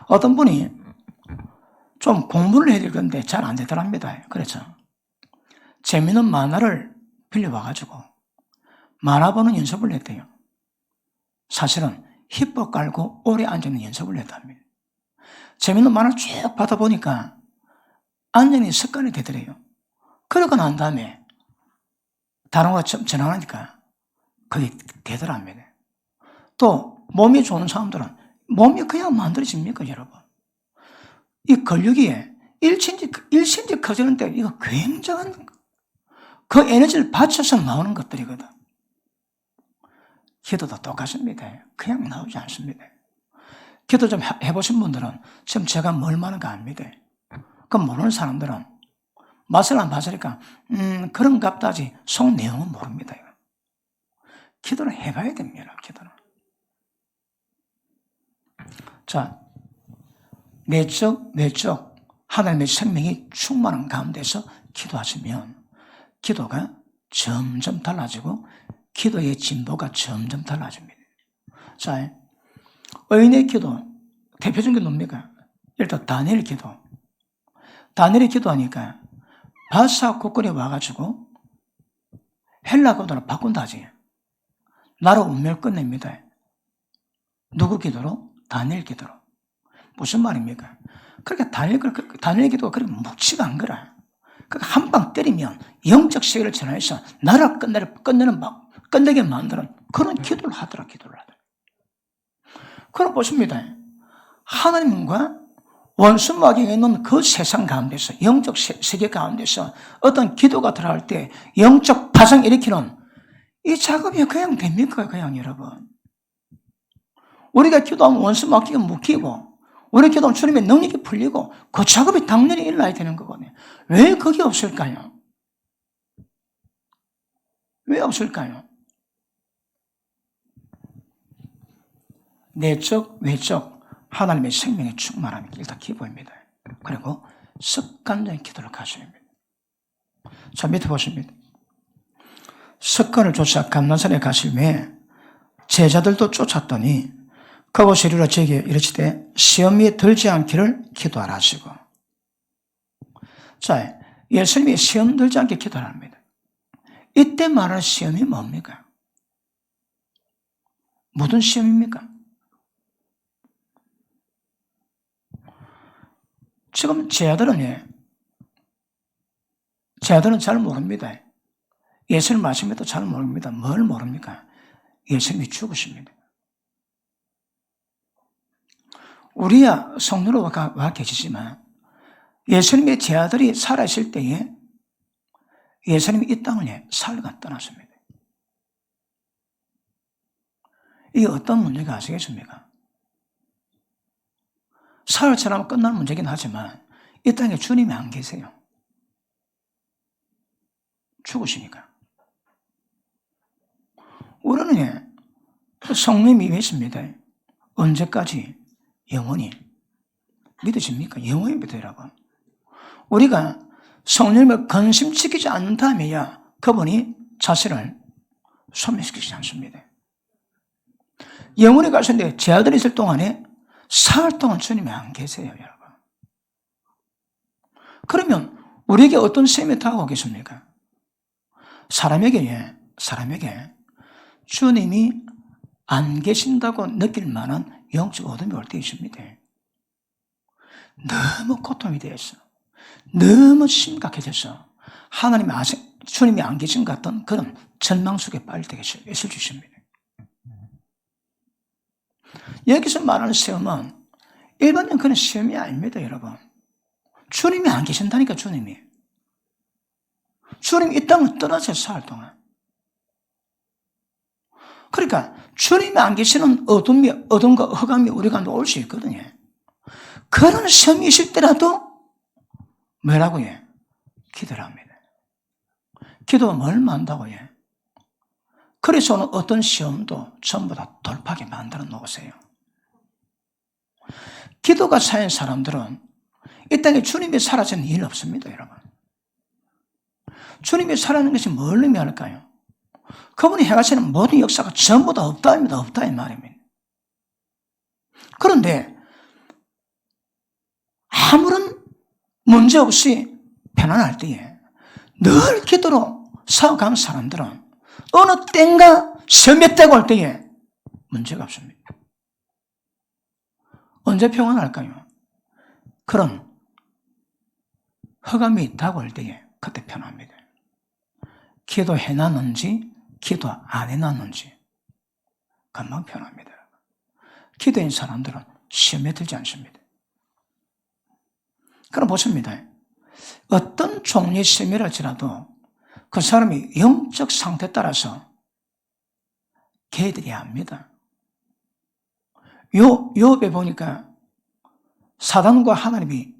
어떤 분이 좀 공부를 해야 될 건데 잘 안 되더랍니다. 그렇죠. 재미있는 만화를 빌려와가지고 만화 보는 연습을 했대요. 사실은 힙법 깔고 오래 앉아있는 연습을 했답니다. 재미있는 만화를 쭉 받아 보니까 앉아있는 습관이 되더래요. 그러고 난 다음에 다른 거 전환하니까 그게 되더랍니다. 또 몸이 좋은 사람들은 몸이 그냥 만들어집니까, 여러분? 이 근육이 1cm 커지는데 이거 굉장한 그 에너지를 바쳐서 나오는 것들이거든. 기도도 똑같습니다. 그냥 나오지 않습니다. 기도 좀 해보신 분들은 지금 제가 뭘 말하는가 압니다. 그 모르는 사람들은 맛을 안 봐서니까 그런갑다지 속 내용은 모릅니다. 기도를 해봐야 됩니다. 기도는. 자, 내적, 외적 하나님의 생명이 충만한 가운데서 기도하시면 기도가 점점 달라지고 기도의 진보가 점점 달라집니다. 자, 의인의 기도 대표적인 게 뭡니까? 일단 다니엘 기도. 다니엘이 기도하니까 바사 국군이 와가지고 헬라어로 바꾼다 하지. 나라 운명을 끝냅니다. 누구 기도로? 다니엘 기도로. 무슨 말입니까? 그러니까 다니엘 기도가 그렇게 묵지가 않은 거라. 그러니까 한 방 때리면 영적 세계를 전환해서 나라 끝내게 만드는 그런 기도를 하더라. 그럼 보십니다. 하나님과 원수 마귀가 있는 그 세상 가운데서, 영적 세계 가운데서 어떤 기도가 들어갈 때 영적 파장 일으키는 이 작업이 그냥 됩니까? 그냥 여러분. 우리가 기도하면 원수 마귀가 묶이고, 우리가 기도하면 주님의 능력이 풀리고, 그 작업이 당연히 일어나야 되는 거거든요. 왜 그게 없을까요? 왜 없을까요? 내적, 외적, 하나님의 생명의 충만함이 일단 기본입니다. 그리고 습관적인 기도를 가셔야 합니다. 자, 밑에 보십니다. 습관을 쫓아 감난산에 가시매 제자들도 쫓았더니 그곳에 이르러 제게 이르시되 시험이 들지 않기를 기도하라 하시고. 자, 예수님이 시험 들지 않게 기도합니다. 이때 말하는 시험이 뭡니까? 무슨 시험입니까? 지금 제자들은 잘 모릅니다. 예수님 말씀에도 잘 모릅니다. 뭘 모릅니까? 예수님이 죽으십니다. 우리야 성도로 와 계시지만 예수님의 제자들이 살아있을 때에 예수님이 이 땅을 살가 떠났습니다. 이게 어떤 문제가 아시겠습니까? 사흘 지나면 끝날 문제긴 하지만 이 땅에 주님이 안 계세요. 죽으시니까. 우리는 성령님이 믿습니다. 언제까지? 영원히. 믿으십니까? 영원히 믿으라고. 우리가 성령님을 근심시키지 않는다면야 그분이 자신을 소멸시키지 않습니다. 영원히 가셨는데 제자들이 있을 동안에 사흘 동안 주님이 안 계세요, 여러분. 그러면 우리에게 어떤 시험이 다가오겠습니까? 사람에게 주님이 안 계신다고 느낄 만한 영적 어둠이 올 때 있습니다. 너무 고통이 되어서, 너무 심각해져서 주님이 안 계신 것 같은 그런 절망 속에 빠질 때가 있을 수 있습니다. 여기서 말하는 시험은 일반적인 그런 시험이 아닙니다, 여러분. 주님이 안 계신다니까, 주님이 이 땅을 떠나서 사흘 동안. 그러니까 주님이 안 계시는 어둠과 흑암이 우리 가운데 올 수 있거든요. 그런 시험이 있을 때라도 뭐라고 해? 기도를 합니다. 기도가 뭘 만다고 해? 그래서 오늘 어떤 시험도 전부 다 돌파하게 만들어 놓으세요. 기도가 쌓인 사람들은 이 땅에 주님이 사라지는 일 없습니다, 여러분. 주님이 살아있는 것이 뭘 의미할까요? 그분이 행하시는 모든 역사가 전부 다 없다입니다. 없다 이 말입니다. 그런데 아무런 문제 없이 편안할 때에 늘 기도로 살아가는 사람들은 어느 때인가 시험이 때가 올 때에 문제가 없습니다. 언제 평안할까요? 그런 흑암이 다가올 때에 그때 편합니다. 기도해놨는지 기도 안 해놨는지 금방 편합니다. 기도인 사람들은 시험에 들지 않습니다. 그럼 보십니다. 어떤 종류의 시험이랄지라도 그 사람이 영적 상태에 따라서 걔들이 압니다. 욥에 보니까 사단과 하나님이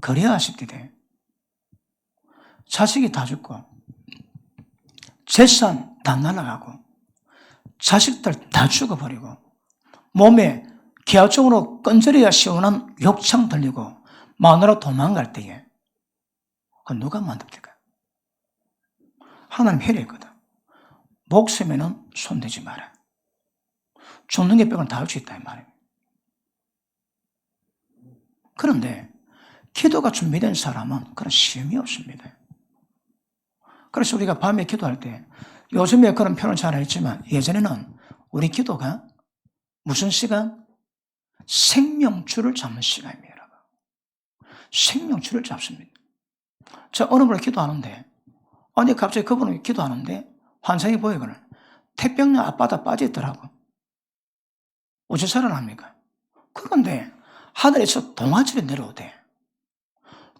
거래하실 때 자식이 다 죽고 재산 다 날아가고 자식들 다 죽어버리고 몸에 기하종으로 끈적여야 시원한 욕창 들리고 마누라 도망갈 때에 그건 누가 만듭니까? 하나님 해례거든. 목숨에는 손대지 마라. 죽는 게 병을 다 할 수 있다 이 말이에요. 그런데 기도가 준비된 사람은 그런 시험이 없습니다. 그래서 우리가 밤에 기도할 때 요즘에 그런 표현을 잘 했지만 예전에는 우리 기도가 무슨 시간? 생명줄을 잡는 시간입니다. 여러분. 생명줄을 잡습니다. 저 어느 분을 기도하는데 아니 갑자기 그분이 기도하는데 환상이 보이거든. 태평양 앞바다 빠져있더라고. 어째 살아납니까? 그런데 하늘에서 동아줄이 내려오대.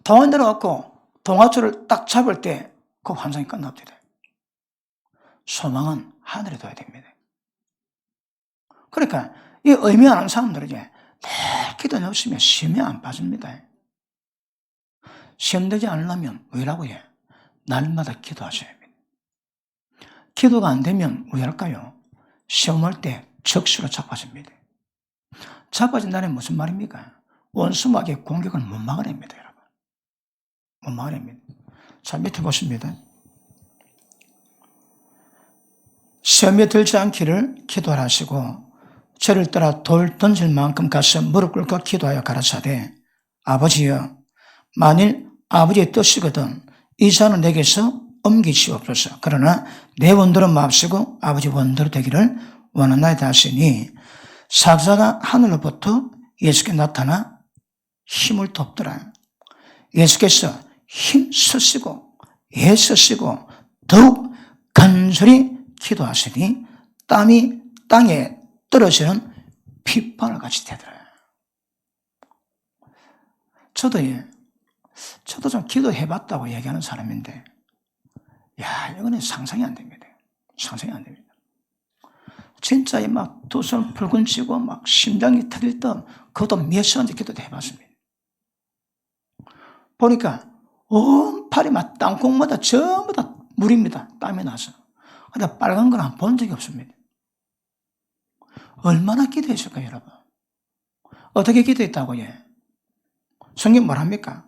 동아 내려왔고 동아줄을 딱 잡을 때 그 환상이 끝납니다. 소망은 하늘에 둬야 됩니다. 그러니까 이 의미하는 사람들은 늘 기도 열심히 시험에 안 빠집니다. 시험되지 않으려면 왜라고 해? 날마다 기도하셔야 합니다. 기도가 안 되면 왜 할까요? 시험할 때 적수로 자빠집니다. 자빠진다는 무슨 말입니까? 원수마귀의 공격을 못 막아냅니다, 여러분. 못 막아냅니다. 자, 밑에 보십니다. 시험에 들지 않기를 기도하라 하시고 저를 따라 돌 던질 만큼 가서 무릎 꿇고 기도하여 가라사대 아버지여 만일 아버지의 뜻이거든 이 잔을 내게서 옮기시옵소서. 그러나 내 원대로 마옵시고 아버지 원대로 되기를 원하나이다 하시니 사자가 하늘로부터 예수께 나타나 힘을 돕더라. 예수께서 힘 쓰시고 애쓰시고 더욱 간절히 기도하시니 땀이 땅에 떨어지는 핏방울 같이 되더라. 저도 좀 기도해봤다고 얘기하는 사람인데, 야, 이거는 상상이 안 됩니다. 상상이 안 됩니다. 진짜 막 두 손 붉은 쥐고 막 심장이 터질 듯 그것도 몇 시간째 기도도 해봤습니다. 보니까 온 팔이 막 땅콩마다 전부 다 물입니다. 땀이 나서. 근데 빨간 건 본 적이 없습니다. 얼마나 기도했을까요, 여러분? 어떻게 기도했다고, 예? 성경 뭐랍니까?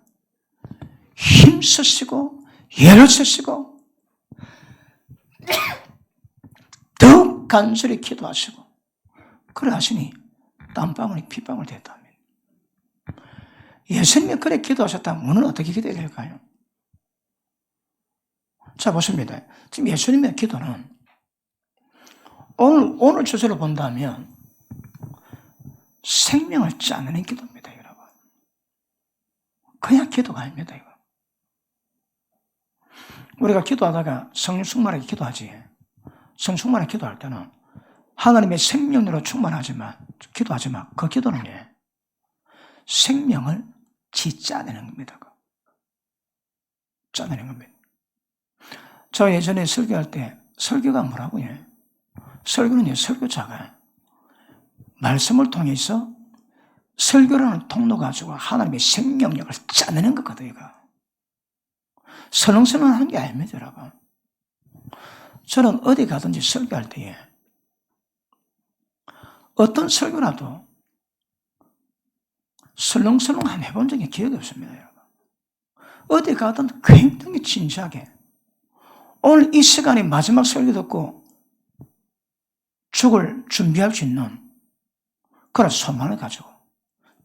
힘쓰시고, 예를 쓰시고, 더욱 간절히 기도하시고, 그래 하시니, 땀방울이 핏방울 됐답니다. 예수님이 그래 기도하셨다면, 오늘 어떻게 기도해야 될까요? 자, 보십니다. 지금 예수님의 기도는, 오늘 주제로 본다면, 생명을 짜내는 기도입니다, 여러분. 그냥 기도가 아닙니다, 이거. 우리가 기도하다가 성령 충만하게 기도하지. 성령 충만하게 기도할 때는 하나님의 생명으로 기도하지만 그 기도는 생명을 짜내는 겁니다. 짜내는 겁니다. 저 예전에 설교할 때 설교가 뭐라고요? 설교는 설교자가 말씀을 통해서 설교라는 통로 가지고 하나님의 생명력을 짜내는 거거든요. 설렁설렁 하는 게 아닙니다, 여러분. 저는 어디 가든지 설교할 때에 어떤 설교라도 설렁설렁 한 해본 적이 기억이 없습니다, 여러분. 어디 가든 굉장히 진지하게 오늘 이 시간이 마지막 설교 듣고 죽을 준비할 수 있는 그런 소망을 가지고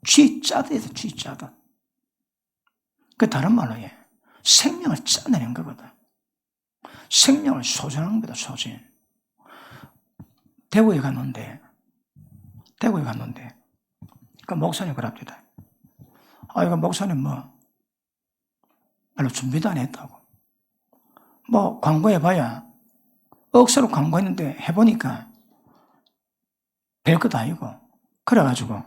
쥐 짜듯 쥐 짜듯. 그 다른 말로 생명을 짜내는 거거든. 생명을 소진하는 거다, 소진. 대구에 갔는데 그 목사님 그럽니다. 이거 목사님 별로 준비도 안 했다고. 광고해봐야 억수로 광고했는데 해보니까 별것도 아니고. 그래가지고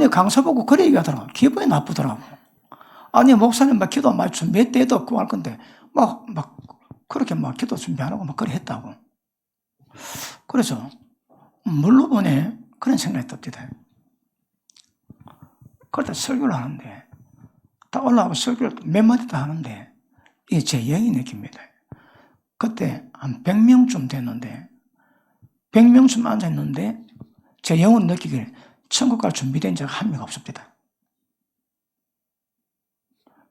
강사 보고 그래 얘기하더라고. 기분이 나쁘더라고. 목사님 기도 많이 준비했대도 없고 할 건데 그렇게 기도 준비 안 하고 그래 했다고. 그래서 물러보네 그런 생각이 듭니다. 그러다 설교를 하는데 딱 올라가고 설교를 몇 마디 다 하는데 이게 제 영이 느낍니다. 그때 한 100명쯤 됐는데 100명쯤 앉아있는데 제 영은 느끼길 천국 갈 준비된 자가 한 명 없습니다.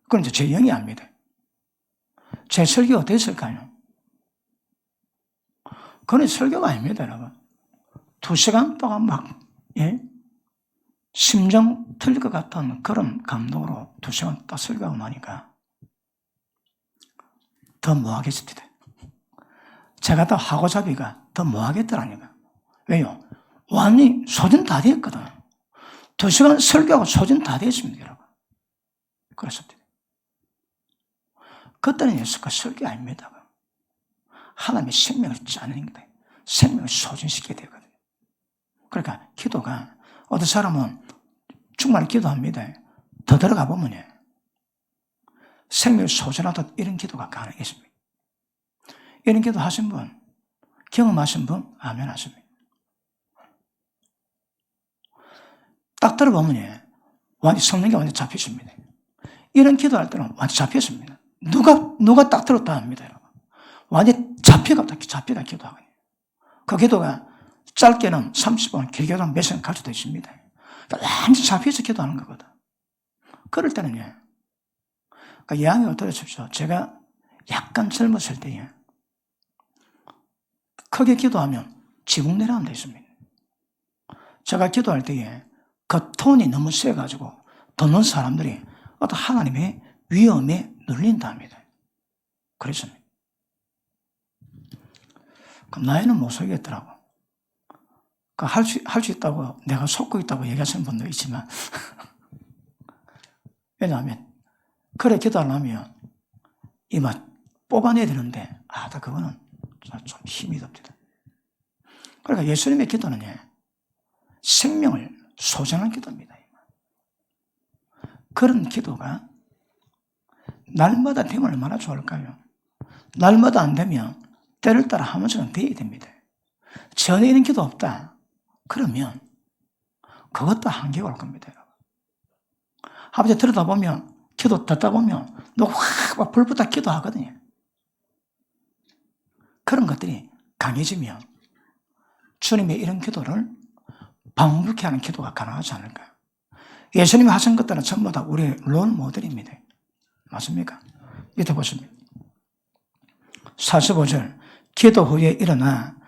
그건 이제 제 영이 압니다. 제 설교가 어땠을까요? 그건 설교가 아닙니다, 여러분. 2시간 동안 심정 틀릴 것 같은 그런 감동으로 2시간 딱 설교하고 나니까 더 뭐하겠습니다. 제가 더 하고자비가 더 뭐하겠더라니까. 왜요? 완전히 소진 다 됐거든. 2시간 설교하고 소진 다 됐습니다, 여러분. 그렇습니다. 그때는 예수가 설교 아닙니다. 하나님의 생명을 짜내는 거다. 생명을 소진시켜야 되거든요. 그러니까 기도가 어떤 사람은 정말 기도합니다. 더 들어가 보면 생명을 소진하듯 이런 기도가 가능했습니다. 이런 기도 하신 분, 경험하신 분, 아멘 하십니다. 딱 들어보면 완전 성령이 완전 잡히십니다. 이런 기도할 때는 완전 잡혔습니다. 누가 딱 들었다 합니다, 여러분. 완전 잡혀가 기도하거든요. 그 기도가 짧게는 30분, 길게는 몇 시간 가르쳐져 있습니다. 완전 잡혀서 기도하는 거거든. 그럴 때는요. 그러니까 이야기를 들으십시오. 제가 약간 젊었을 때에 크게 기도하면 지붕 내려가는 데 있습니다. 제가 기도할 때에 그 톤이 너무 세가지고 듣는 사람들이 어떤 하나님의 위험에 눌린다 합니다. 그랬습니다. 그럼 나이는 못 속이겠더라고. 할 수 있다고, 내가 속고 있다고 얘기하시는 분도 있지만, 왜냐하면, 그래 기도하려면, 이만 뽑아내야 되는데, 그거는 좀 힘이 듭니다. 그러니까 예수님의 기도는 생명을 소전한 기도입니다. 그런 기도가 날마다 되면 얼마나 좋을까요? 날마다 안 되면 때를 따라 한 번씩은 돼야 됩니다. 전에 이런 기도 없다. 그러면 그것도 한계가 올 겁니다. 아버지 들여다보면 기도 듣다 보면 너 확 불붙어 기도하거든요. 그런 것들이 강해지면 주님의 이런 기도를 방불케 하는 기도가 가능하지 않을까. 예수님이 하신 것들은 전부 다 우리의 롤 모델입니다. 맞습니까? 이때 보십니다. 45절 기도 후에 일어나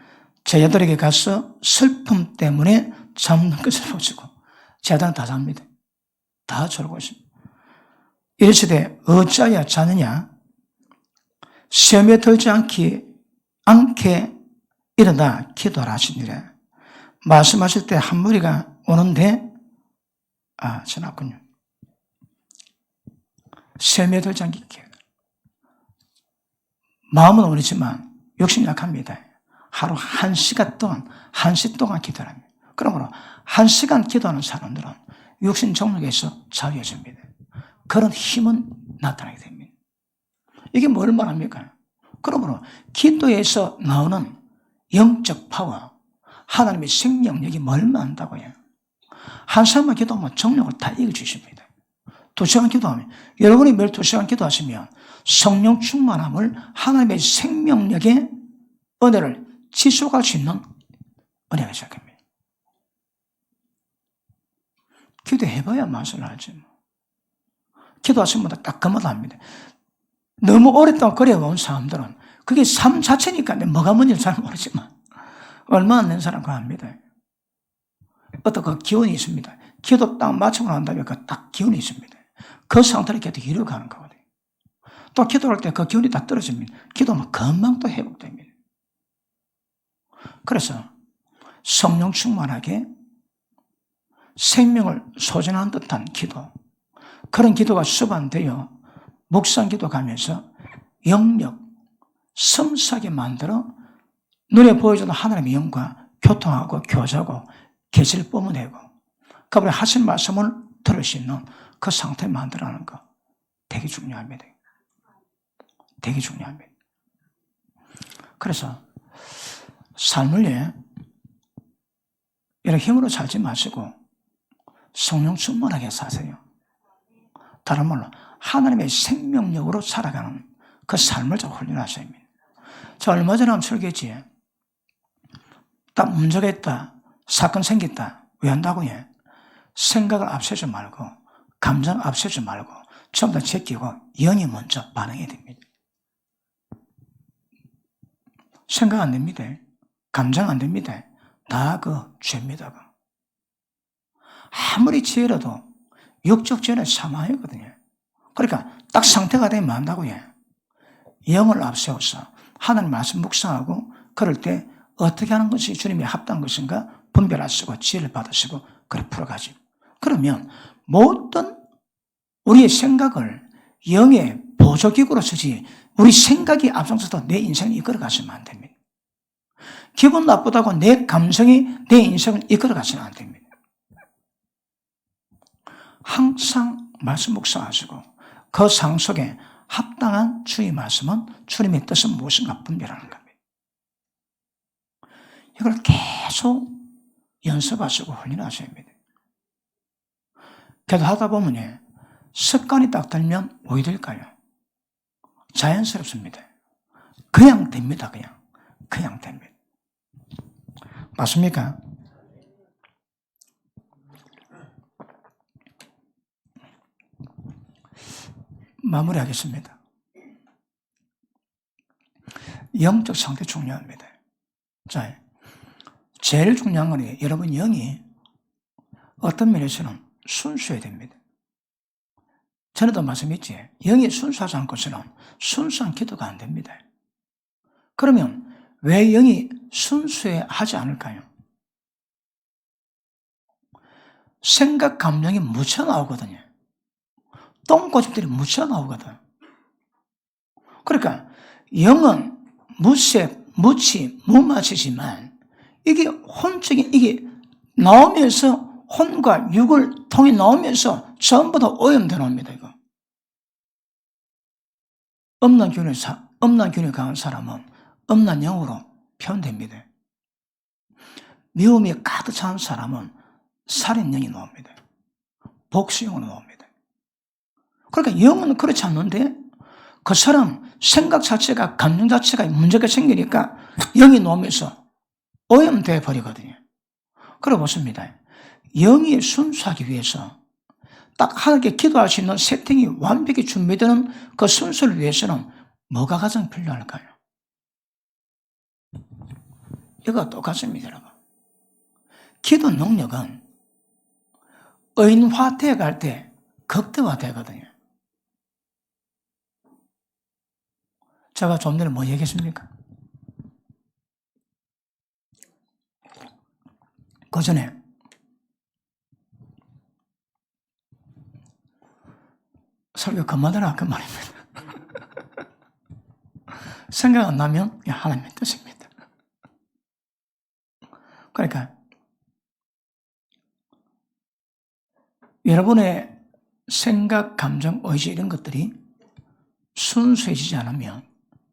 제자들에게 가서 슬픔 때문에 잠든 것을 보시고 제자들은 다 잡니다. 다 졸고 있습니다. 이르시되 어찌하여 자느냐 시험에 들지 않게 일어나 기도하라 하시니라. 말씀하실 때 한 무리가 오는데 지났군요. 시험에 들지 않게 마음은 오르지만 욕심이 약합니다. 하루 1시간 동안 1시 동안 기도합니다. 그러므로 1시간 기도하는 사람들은 육신 정욕에서 자유해집니다. 그런 힘은 나타나게 됩니다. 이게 뭘 말합니까? 그러므로 기도에서 나오는 영적 파워, 하나님의 생명력이 뭘 말한다고요? 한 사람만 기도하면 정욕을 다 이겨주십니다. 2시간 기도하면, 여러분이 매일 2시간 기도하시면 성령 충만함을 하나님의 생명력의 은혜를 지속할 수 있는 은혜가 시작합니다. 기도해봐야 맛을 알지. 기도하시는 분들 딱 그마다 합니다. 너무 오랫동안 그래온 사람들은 그게 삶 자체니까 뭐가 뭔지 잘 모르지만 얼마나 낸 사람 그거 압니다. 어떤 그 기운이 있습니다. 기도 딱 맞추고 난 다음에 그 딱 기운이 있습니다. 그 상태를 계속 이루어가는 거거든요. 또 기도할 때 그 기운이 다 떨어집니다. 기도하면 금방 또 회복됩니다. 그래서 성령 충만하게 생명을 소진한 듯한 기도, 그런 기도가 수반되어 묵상 기도 가면서 영력, 섬세하게 만들어 눈에 보여주는 하나님의 영과 교통하고 교제하고 계시를 뿜어내고 그분이 하신 말씀을 들을 수 있는 그 상태 만들어내는 거 되게 중요합니다. 되게 중요합니다. 그래서 삶을 이런 힘으로 살지 마시고 성령 충만하게 사세요. 다른 말로 하나님의 생명력으로 살아가는 그 삶을 좀 훈련하셔야 합니다. 저 얼마 전에 한번 설교했지. 딱 문제가 있다. 사건 생겼다. 왜 한다고요? 생각을 앞세지 말고 감정 앞세지 말고 전부 다 제끼고 영이 먼저 반응해야 됩니다. 생각 안 됩니다. 감정 안 됩니다. 다 그 죄입니다. 아무리 지혜라도 육적 죄는 사망이거든요. 그러니까 딱 상태가 되면 한다고요. 영을 앞세워서 하나님 말씀 묵상하고 그럴 때 어떻게 하는 것이 주님의 합당한 것인가 분별하시고 지혜를 받으시고 그래 풀어가지고 그러면 모든 우리의 생각을 영의 보조기구로 쓰지 우리 생각이 앞장서서 내 인생을 이끌어가시면 안 됩니다. 기분 나쁘다고 내 감성이 내 인생을 이끌어가시면 안 됩니다. 항상 말씀 묵상하시고 그 상황 속에 합당한 주의 말씀은 주님의 뜻은 무엇인가 분별하는 겁니다. 이걸 계속 연습하시고 훈련하셔야 합니다. 그래도 하다 보면 습관이 딱 들면 왜 될까요? 자연스럽습니다. 그냥 됩니다. 그냥 됩니다. 맞습니까? 마무리하겠습니다. 영적 상태 중요합니다. 자, 제일 중요한 건 여러분 영이 어떤 면에서는 순수해야 됩니다. 전에도 말씀했지, 영이 순수하지 않고서는 순수한 기도가 안 됩니다. 그러면 왜 영이 순수하지 않을까요? 생각, 감정이 묻혀 나오거든요. 똥꼬집들이 묻혀 나오거든. 그러니까 영은 무마치지만 이게 혼적인, 이게 나오면서 혼과 육을 통해 나오면서 전부 다 오염되어 옵니다, 이거. 음란 균이 강한 사람은 음란 영으로 표현됩니다. 미움이 가득 찬 사람은 살인령이 나옵니다. 복수형으로 나옵니다. 그러니까 영은 그렇지 않는데 그 사람 생각 자체가, 감정 자체가 문제가 생기니까 영이 나오면서 오염되어 버리거든요. 그래 보십니다. 영이 순수하기 위해서 딱 하나님께 기도할 수 있는 세팅이 완벽히 준비되는 그 순수를 위해서는 뭐가 가장 필요할까요? 이거 똑같습니다, 여러분. 기도 능력은 의인화되어 갈 때 극대화되거든요. 제가 좀 전에 뭐 얘기했습니까? 그 전에 설교 그만하라 그 말입니다. 생각 안 나면 하나님의 뜻입니다. 그러니까 여러분의 생각, 감정, 의지 이런 것들이 순수해지지 않으면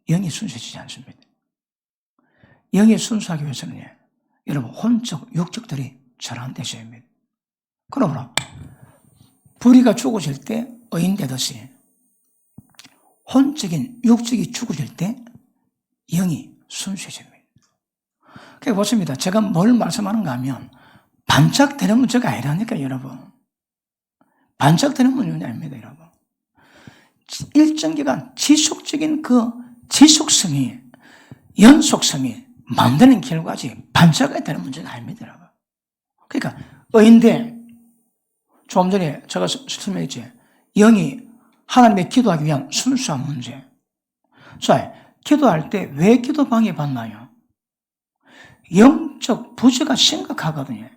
영이 순수해지지 않습니다. 영이 순수하기 위해서는 여러분 혼적, 육적들이 절한되셔야 합니다. 그러므로 불의가 죽어질 때 의인되듯이 혼적인 육적이 죽어질 때 영이 순수해집니다. 그러니까 보십니다. 제가 뭘 말씀하는가 하면 반짝되는 문제가 아니라니까 여러분. 반짝되는 문제가 아닙니다 여러분. 일정 기간 지속적인 그 지속성이, 연속성이 만드는 결과지 반짝이 되는 문제가 아닙니다 여러분. 그러니까 의인데 조금 전에 제가 설명했지, 영이 하나님의 기도하기 위한 순수한 문제. 자, 기도할 때 왜 기도 방해받나요? 영적 부재가 심각하거든요.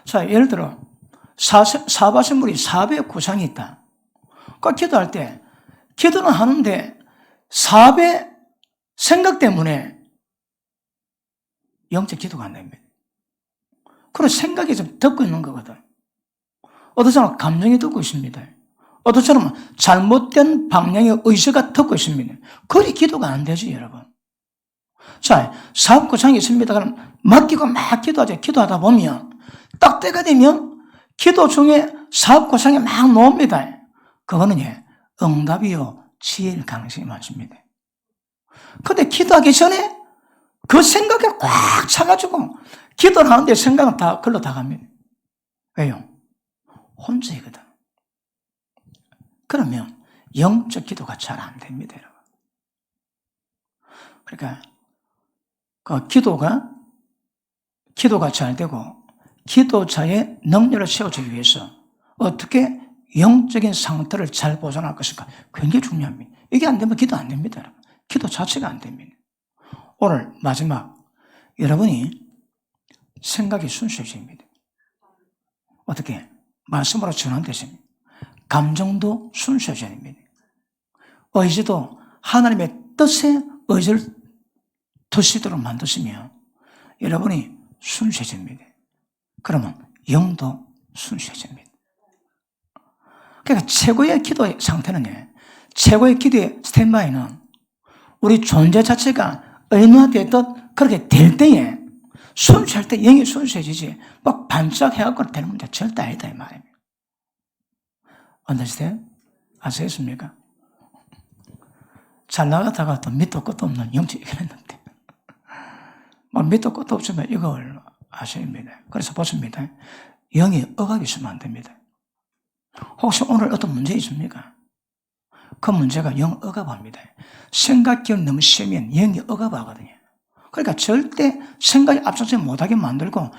자, 예를 들어 사바신물이 4배 구상이 있다. 그 기도할 때 기도는 하는데 4배 생각 때문에 영적 기도가 안 됩니다. 그런 생각이 좀 덮고 있는 거거든. 어떤 사람은 감정이 덮고 있습니다. 어떤 사람은 잘못된 방향의 의지가 덮고 있습니다. 그리 기도가 안 되지 여러분. 자, 사업구상이 있습니다. 그럼 맡기고 막 기도하다 보면 딱 때가 되면 기도 중에 사업구상이 막 나옵니다. 그거는 응답이요 지혜일 가능성이 많습니다. 근데 기도하기 전에 그 생각에 꽉 차가지고 기도를 하는데 생각은 다 글로 다 갑니다. 왜요? 혼자이거든. 그러면 영적 기도가 잘 안 됩니다, 여러분. 그러니까 그 기도가 잘 되고 기도자의 능력을 세워주기 위해서 어떻게 영적인 상태를 잘 보존할 것인가 굉장히 중요합니다. 이게 안 되면 기도 안 됩니다, 여러분. 기도 자체가 안 됩니다. 오늘 마지막 여러분이 생각이 순수해집니다. 어떻게? 말씀으로 전환되십니다. 감정도 순수해져야 됩니다. 의지도 하나님의 뜻에 의지를 두시도록 만드시면 여러분이 순수해집니다. 그러면 영도 순수해집니다. 그러니까 최고의 기도의 상태는, 최고의 기도의 스탠바이는 우리 존재 자체가 의인화되었던 그렇게 될 때에 순수할 때 영이 순수해지지 막 반짝해갖고 되는 문제 절대 아니다 이 말입니다. understand? 아시겠습니까? 잘 나가다가 또 밑도 끝도 없는 영적 얘기를 했는데 밑도 끝도 없으면 이걸 아셔야 합니다. 그래서 보십니다. 영이 억압이 있으면 안 됩니다. 혹시 오늘 어떤 문제 있습니까? 그 문제가 영 억압합니다. 생각 기운이 너무 세면 영이 억압하거든요. 그러니까 절대 생각이 앞장서지 못하게 만들고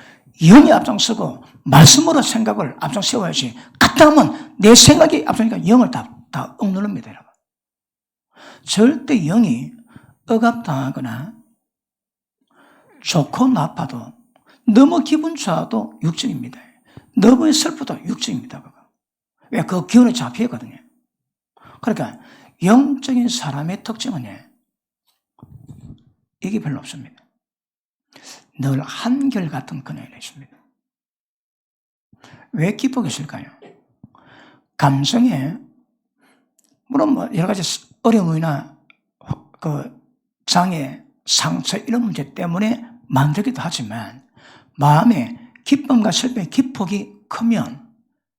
영이 앞장서고 말씀으로 생각을 앞장 세워야지. 갔다 하면 내 생각이 앞서니까 영을 다 억누릅니다, 여러분. 절대 영이 억압당하거나 좋고 나빠도 너무 기분 좋아도 육정입니다. 너무 슬프도 육정입니다. 왜? 그 기운에 잡히거든요. 그러니까 영적인 사람의 특징은 이게 별로 없습니다. 늘 한결같은 근원이 있습니다. 왜 기쁘게 있을까요? 감성에 물론 뭐 여러 가지 어려움이나 그 장애, 상처 이런 문제 때문에 만들기도 하지만 마음에 기쁨과 슬픔의 기폭이 크면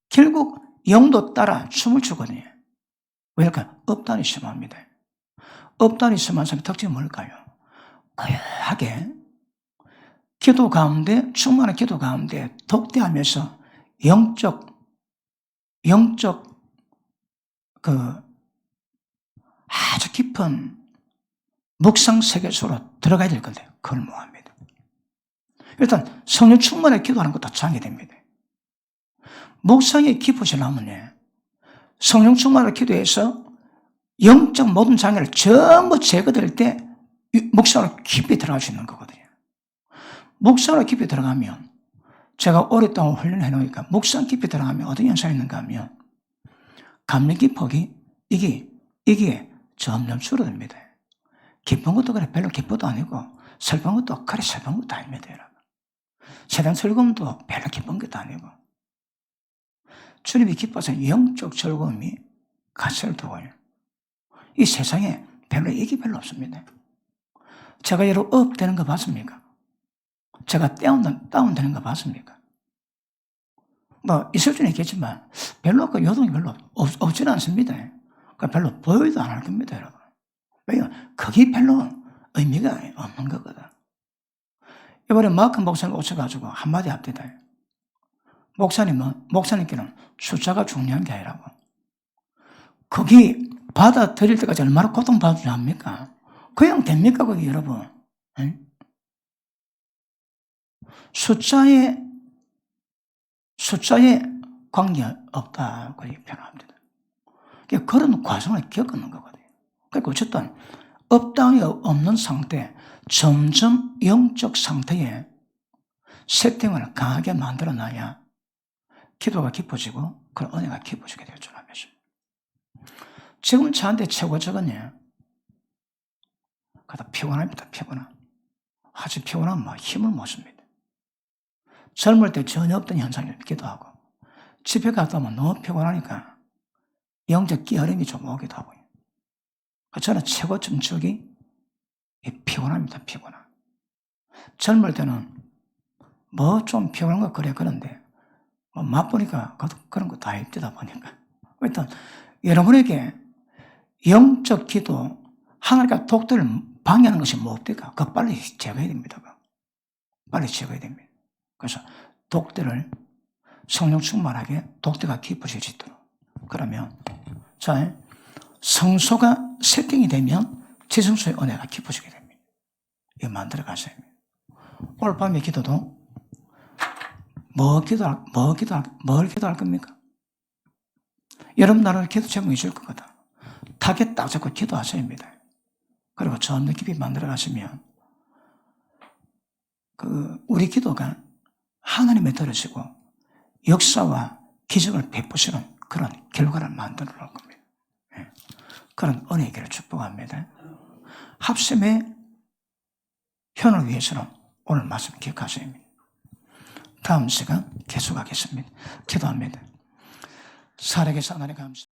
결국 영도 따라 춤을 추거든요. 왜일까? 업단이 심합니다. 업단이 심한 사람의 특징이 뭘까요? 고요하게 기도 가운데, 충만한 기도 가운데 독대하면서 영적 그 아주 깊은 묵상 세계 속으로 들어가야 될 건데요. 그걸 뭐합니다. 일단 성령 충만하게 기도하는 것도 장애됩니다. 묵상이 깊어지려면 성령 충만하게 기도해서 영적 모든 장애를 전부 제거될 때 묵상으로 깊이 들어갈 수 있는 거거든요. 묵상으로 깊이 들어가면 제가 오랫동안 훈련해 놓으니까 묵상 깊이 들어가면 어떤 현상이 있는가 하면 감리 기폭이 이게 점점 줄어듭니다. 기쁜 것도 그래 별로 기뻐도 아니고 슬픈 것도 그래 슬픈 것도 아닙니다, 여러분. 세상 즐거움도 별로 기쁜 것도 아니고 주님이 기뻐서 영적 즐거움이 가치를 두고요. 이 세상에 별로 이익이 별로 없습니다. 제가 여러분 업되는 거 봤습니까? 제가 다운되는 거 봤습니까? 뭐 있을 수는 있겠지만 별로 그 요동이 별로 없지는 않습니다. 그러니까 별로 보여도 안 할 겁니다, 여러분. 왜냐하면 그게 별로 의미가 없는 거거든. 이번에 마크 목사님 오셔가지고 한마디 합니다. 목사님께는 숫자가 중요한 게 아니라고. 거기 받아들일 때까지 얼마나 고통받지 않습니까? 그냥 됩니까, 거기 여러분? 응? 숫자에 관계 없다고 표현합니다. 그런 과정을 겪는 거거든요. 그러니까 어쨌든 업다운이 없는 상태, 점점 영적 상태에 세팅을 강하게 만들어놔야 기도가 깊어지고 그런 은혜가 깊어지게 될 줄 알면서. 지금 저한테 최고적은요. 그다 피곤합니다. 아주 피곤하면 막 힘을 못 씁니다. 젊을 때 전혀 없던 현상이기도 하고 집에 갔다 오면 너무 피곤하니까 영적 깨어림이 좀 오기도 하고요. 저는 최고 점적이 피곤합니다. 젊을 때는 뭐 좀 피곤한 거 그런데 뭐 맛보니까 그런 거 다 힘들다 보니까 일단 여러분에게 영적 기도 하나님과 독도를 방해하는 것이 무엇입니까? 그거 빨리 제거해야 됩니다. 빨리 제거해야 됩니다. 그래서 독대를 성령 충만하게 독대가 깊어지도록. 그러면 자 성소가 세팅이 되면 지성소의 은혜가 깊어지게 됩니다. 이거 만들어 가셔야 됩니다. 오늘 밤의 기도도 뭘 기도할 겁니까? 여러분 나라를 기도 제목이 줄 거거든. 타겟 딱 잡고 기도하셔야 합니다. 그리고 점점 깊이 만들어 가시면 우리 기도가 하나님의 들으시고 역사와 기적을 베푸시는 그런 결과를 만들어 놓을 겁니다. 그런 은혜의 길을 축복합니다. 합심의 현을 위해서는 오늘 말씀 기억하셔야 합니다. 다음 시간 계속하겠습니다. 기도합니다. 살아계신 하나님 감사합니다.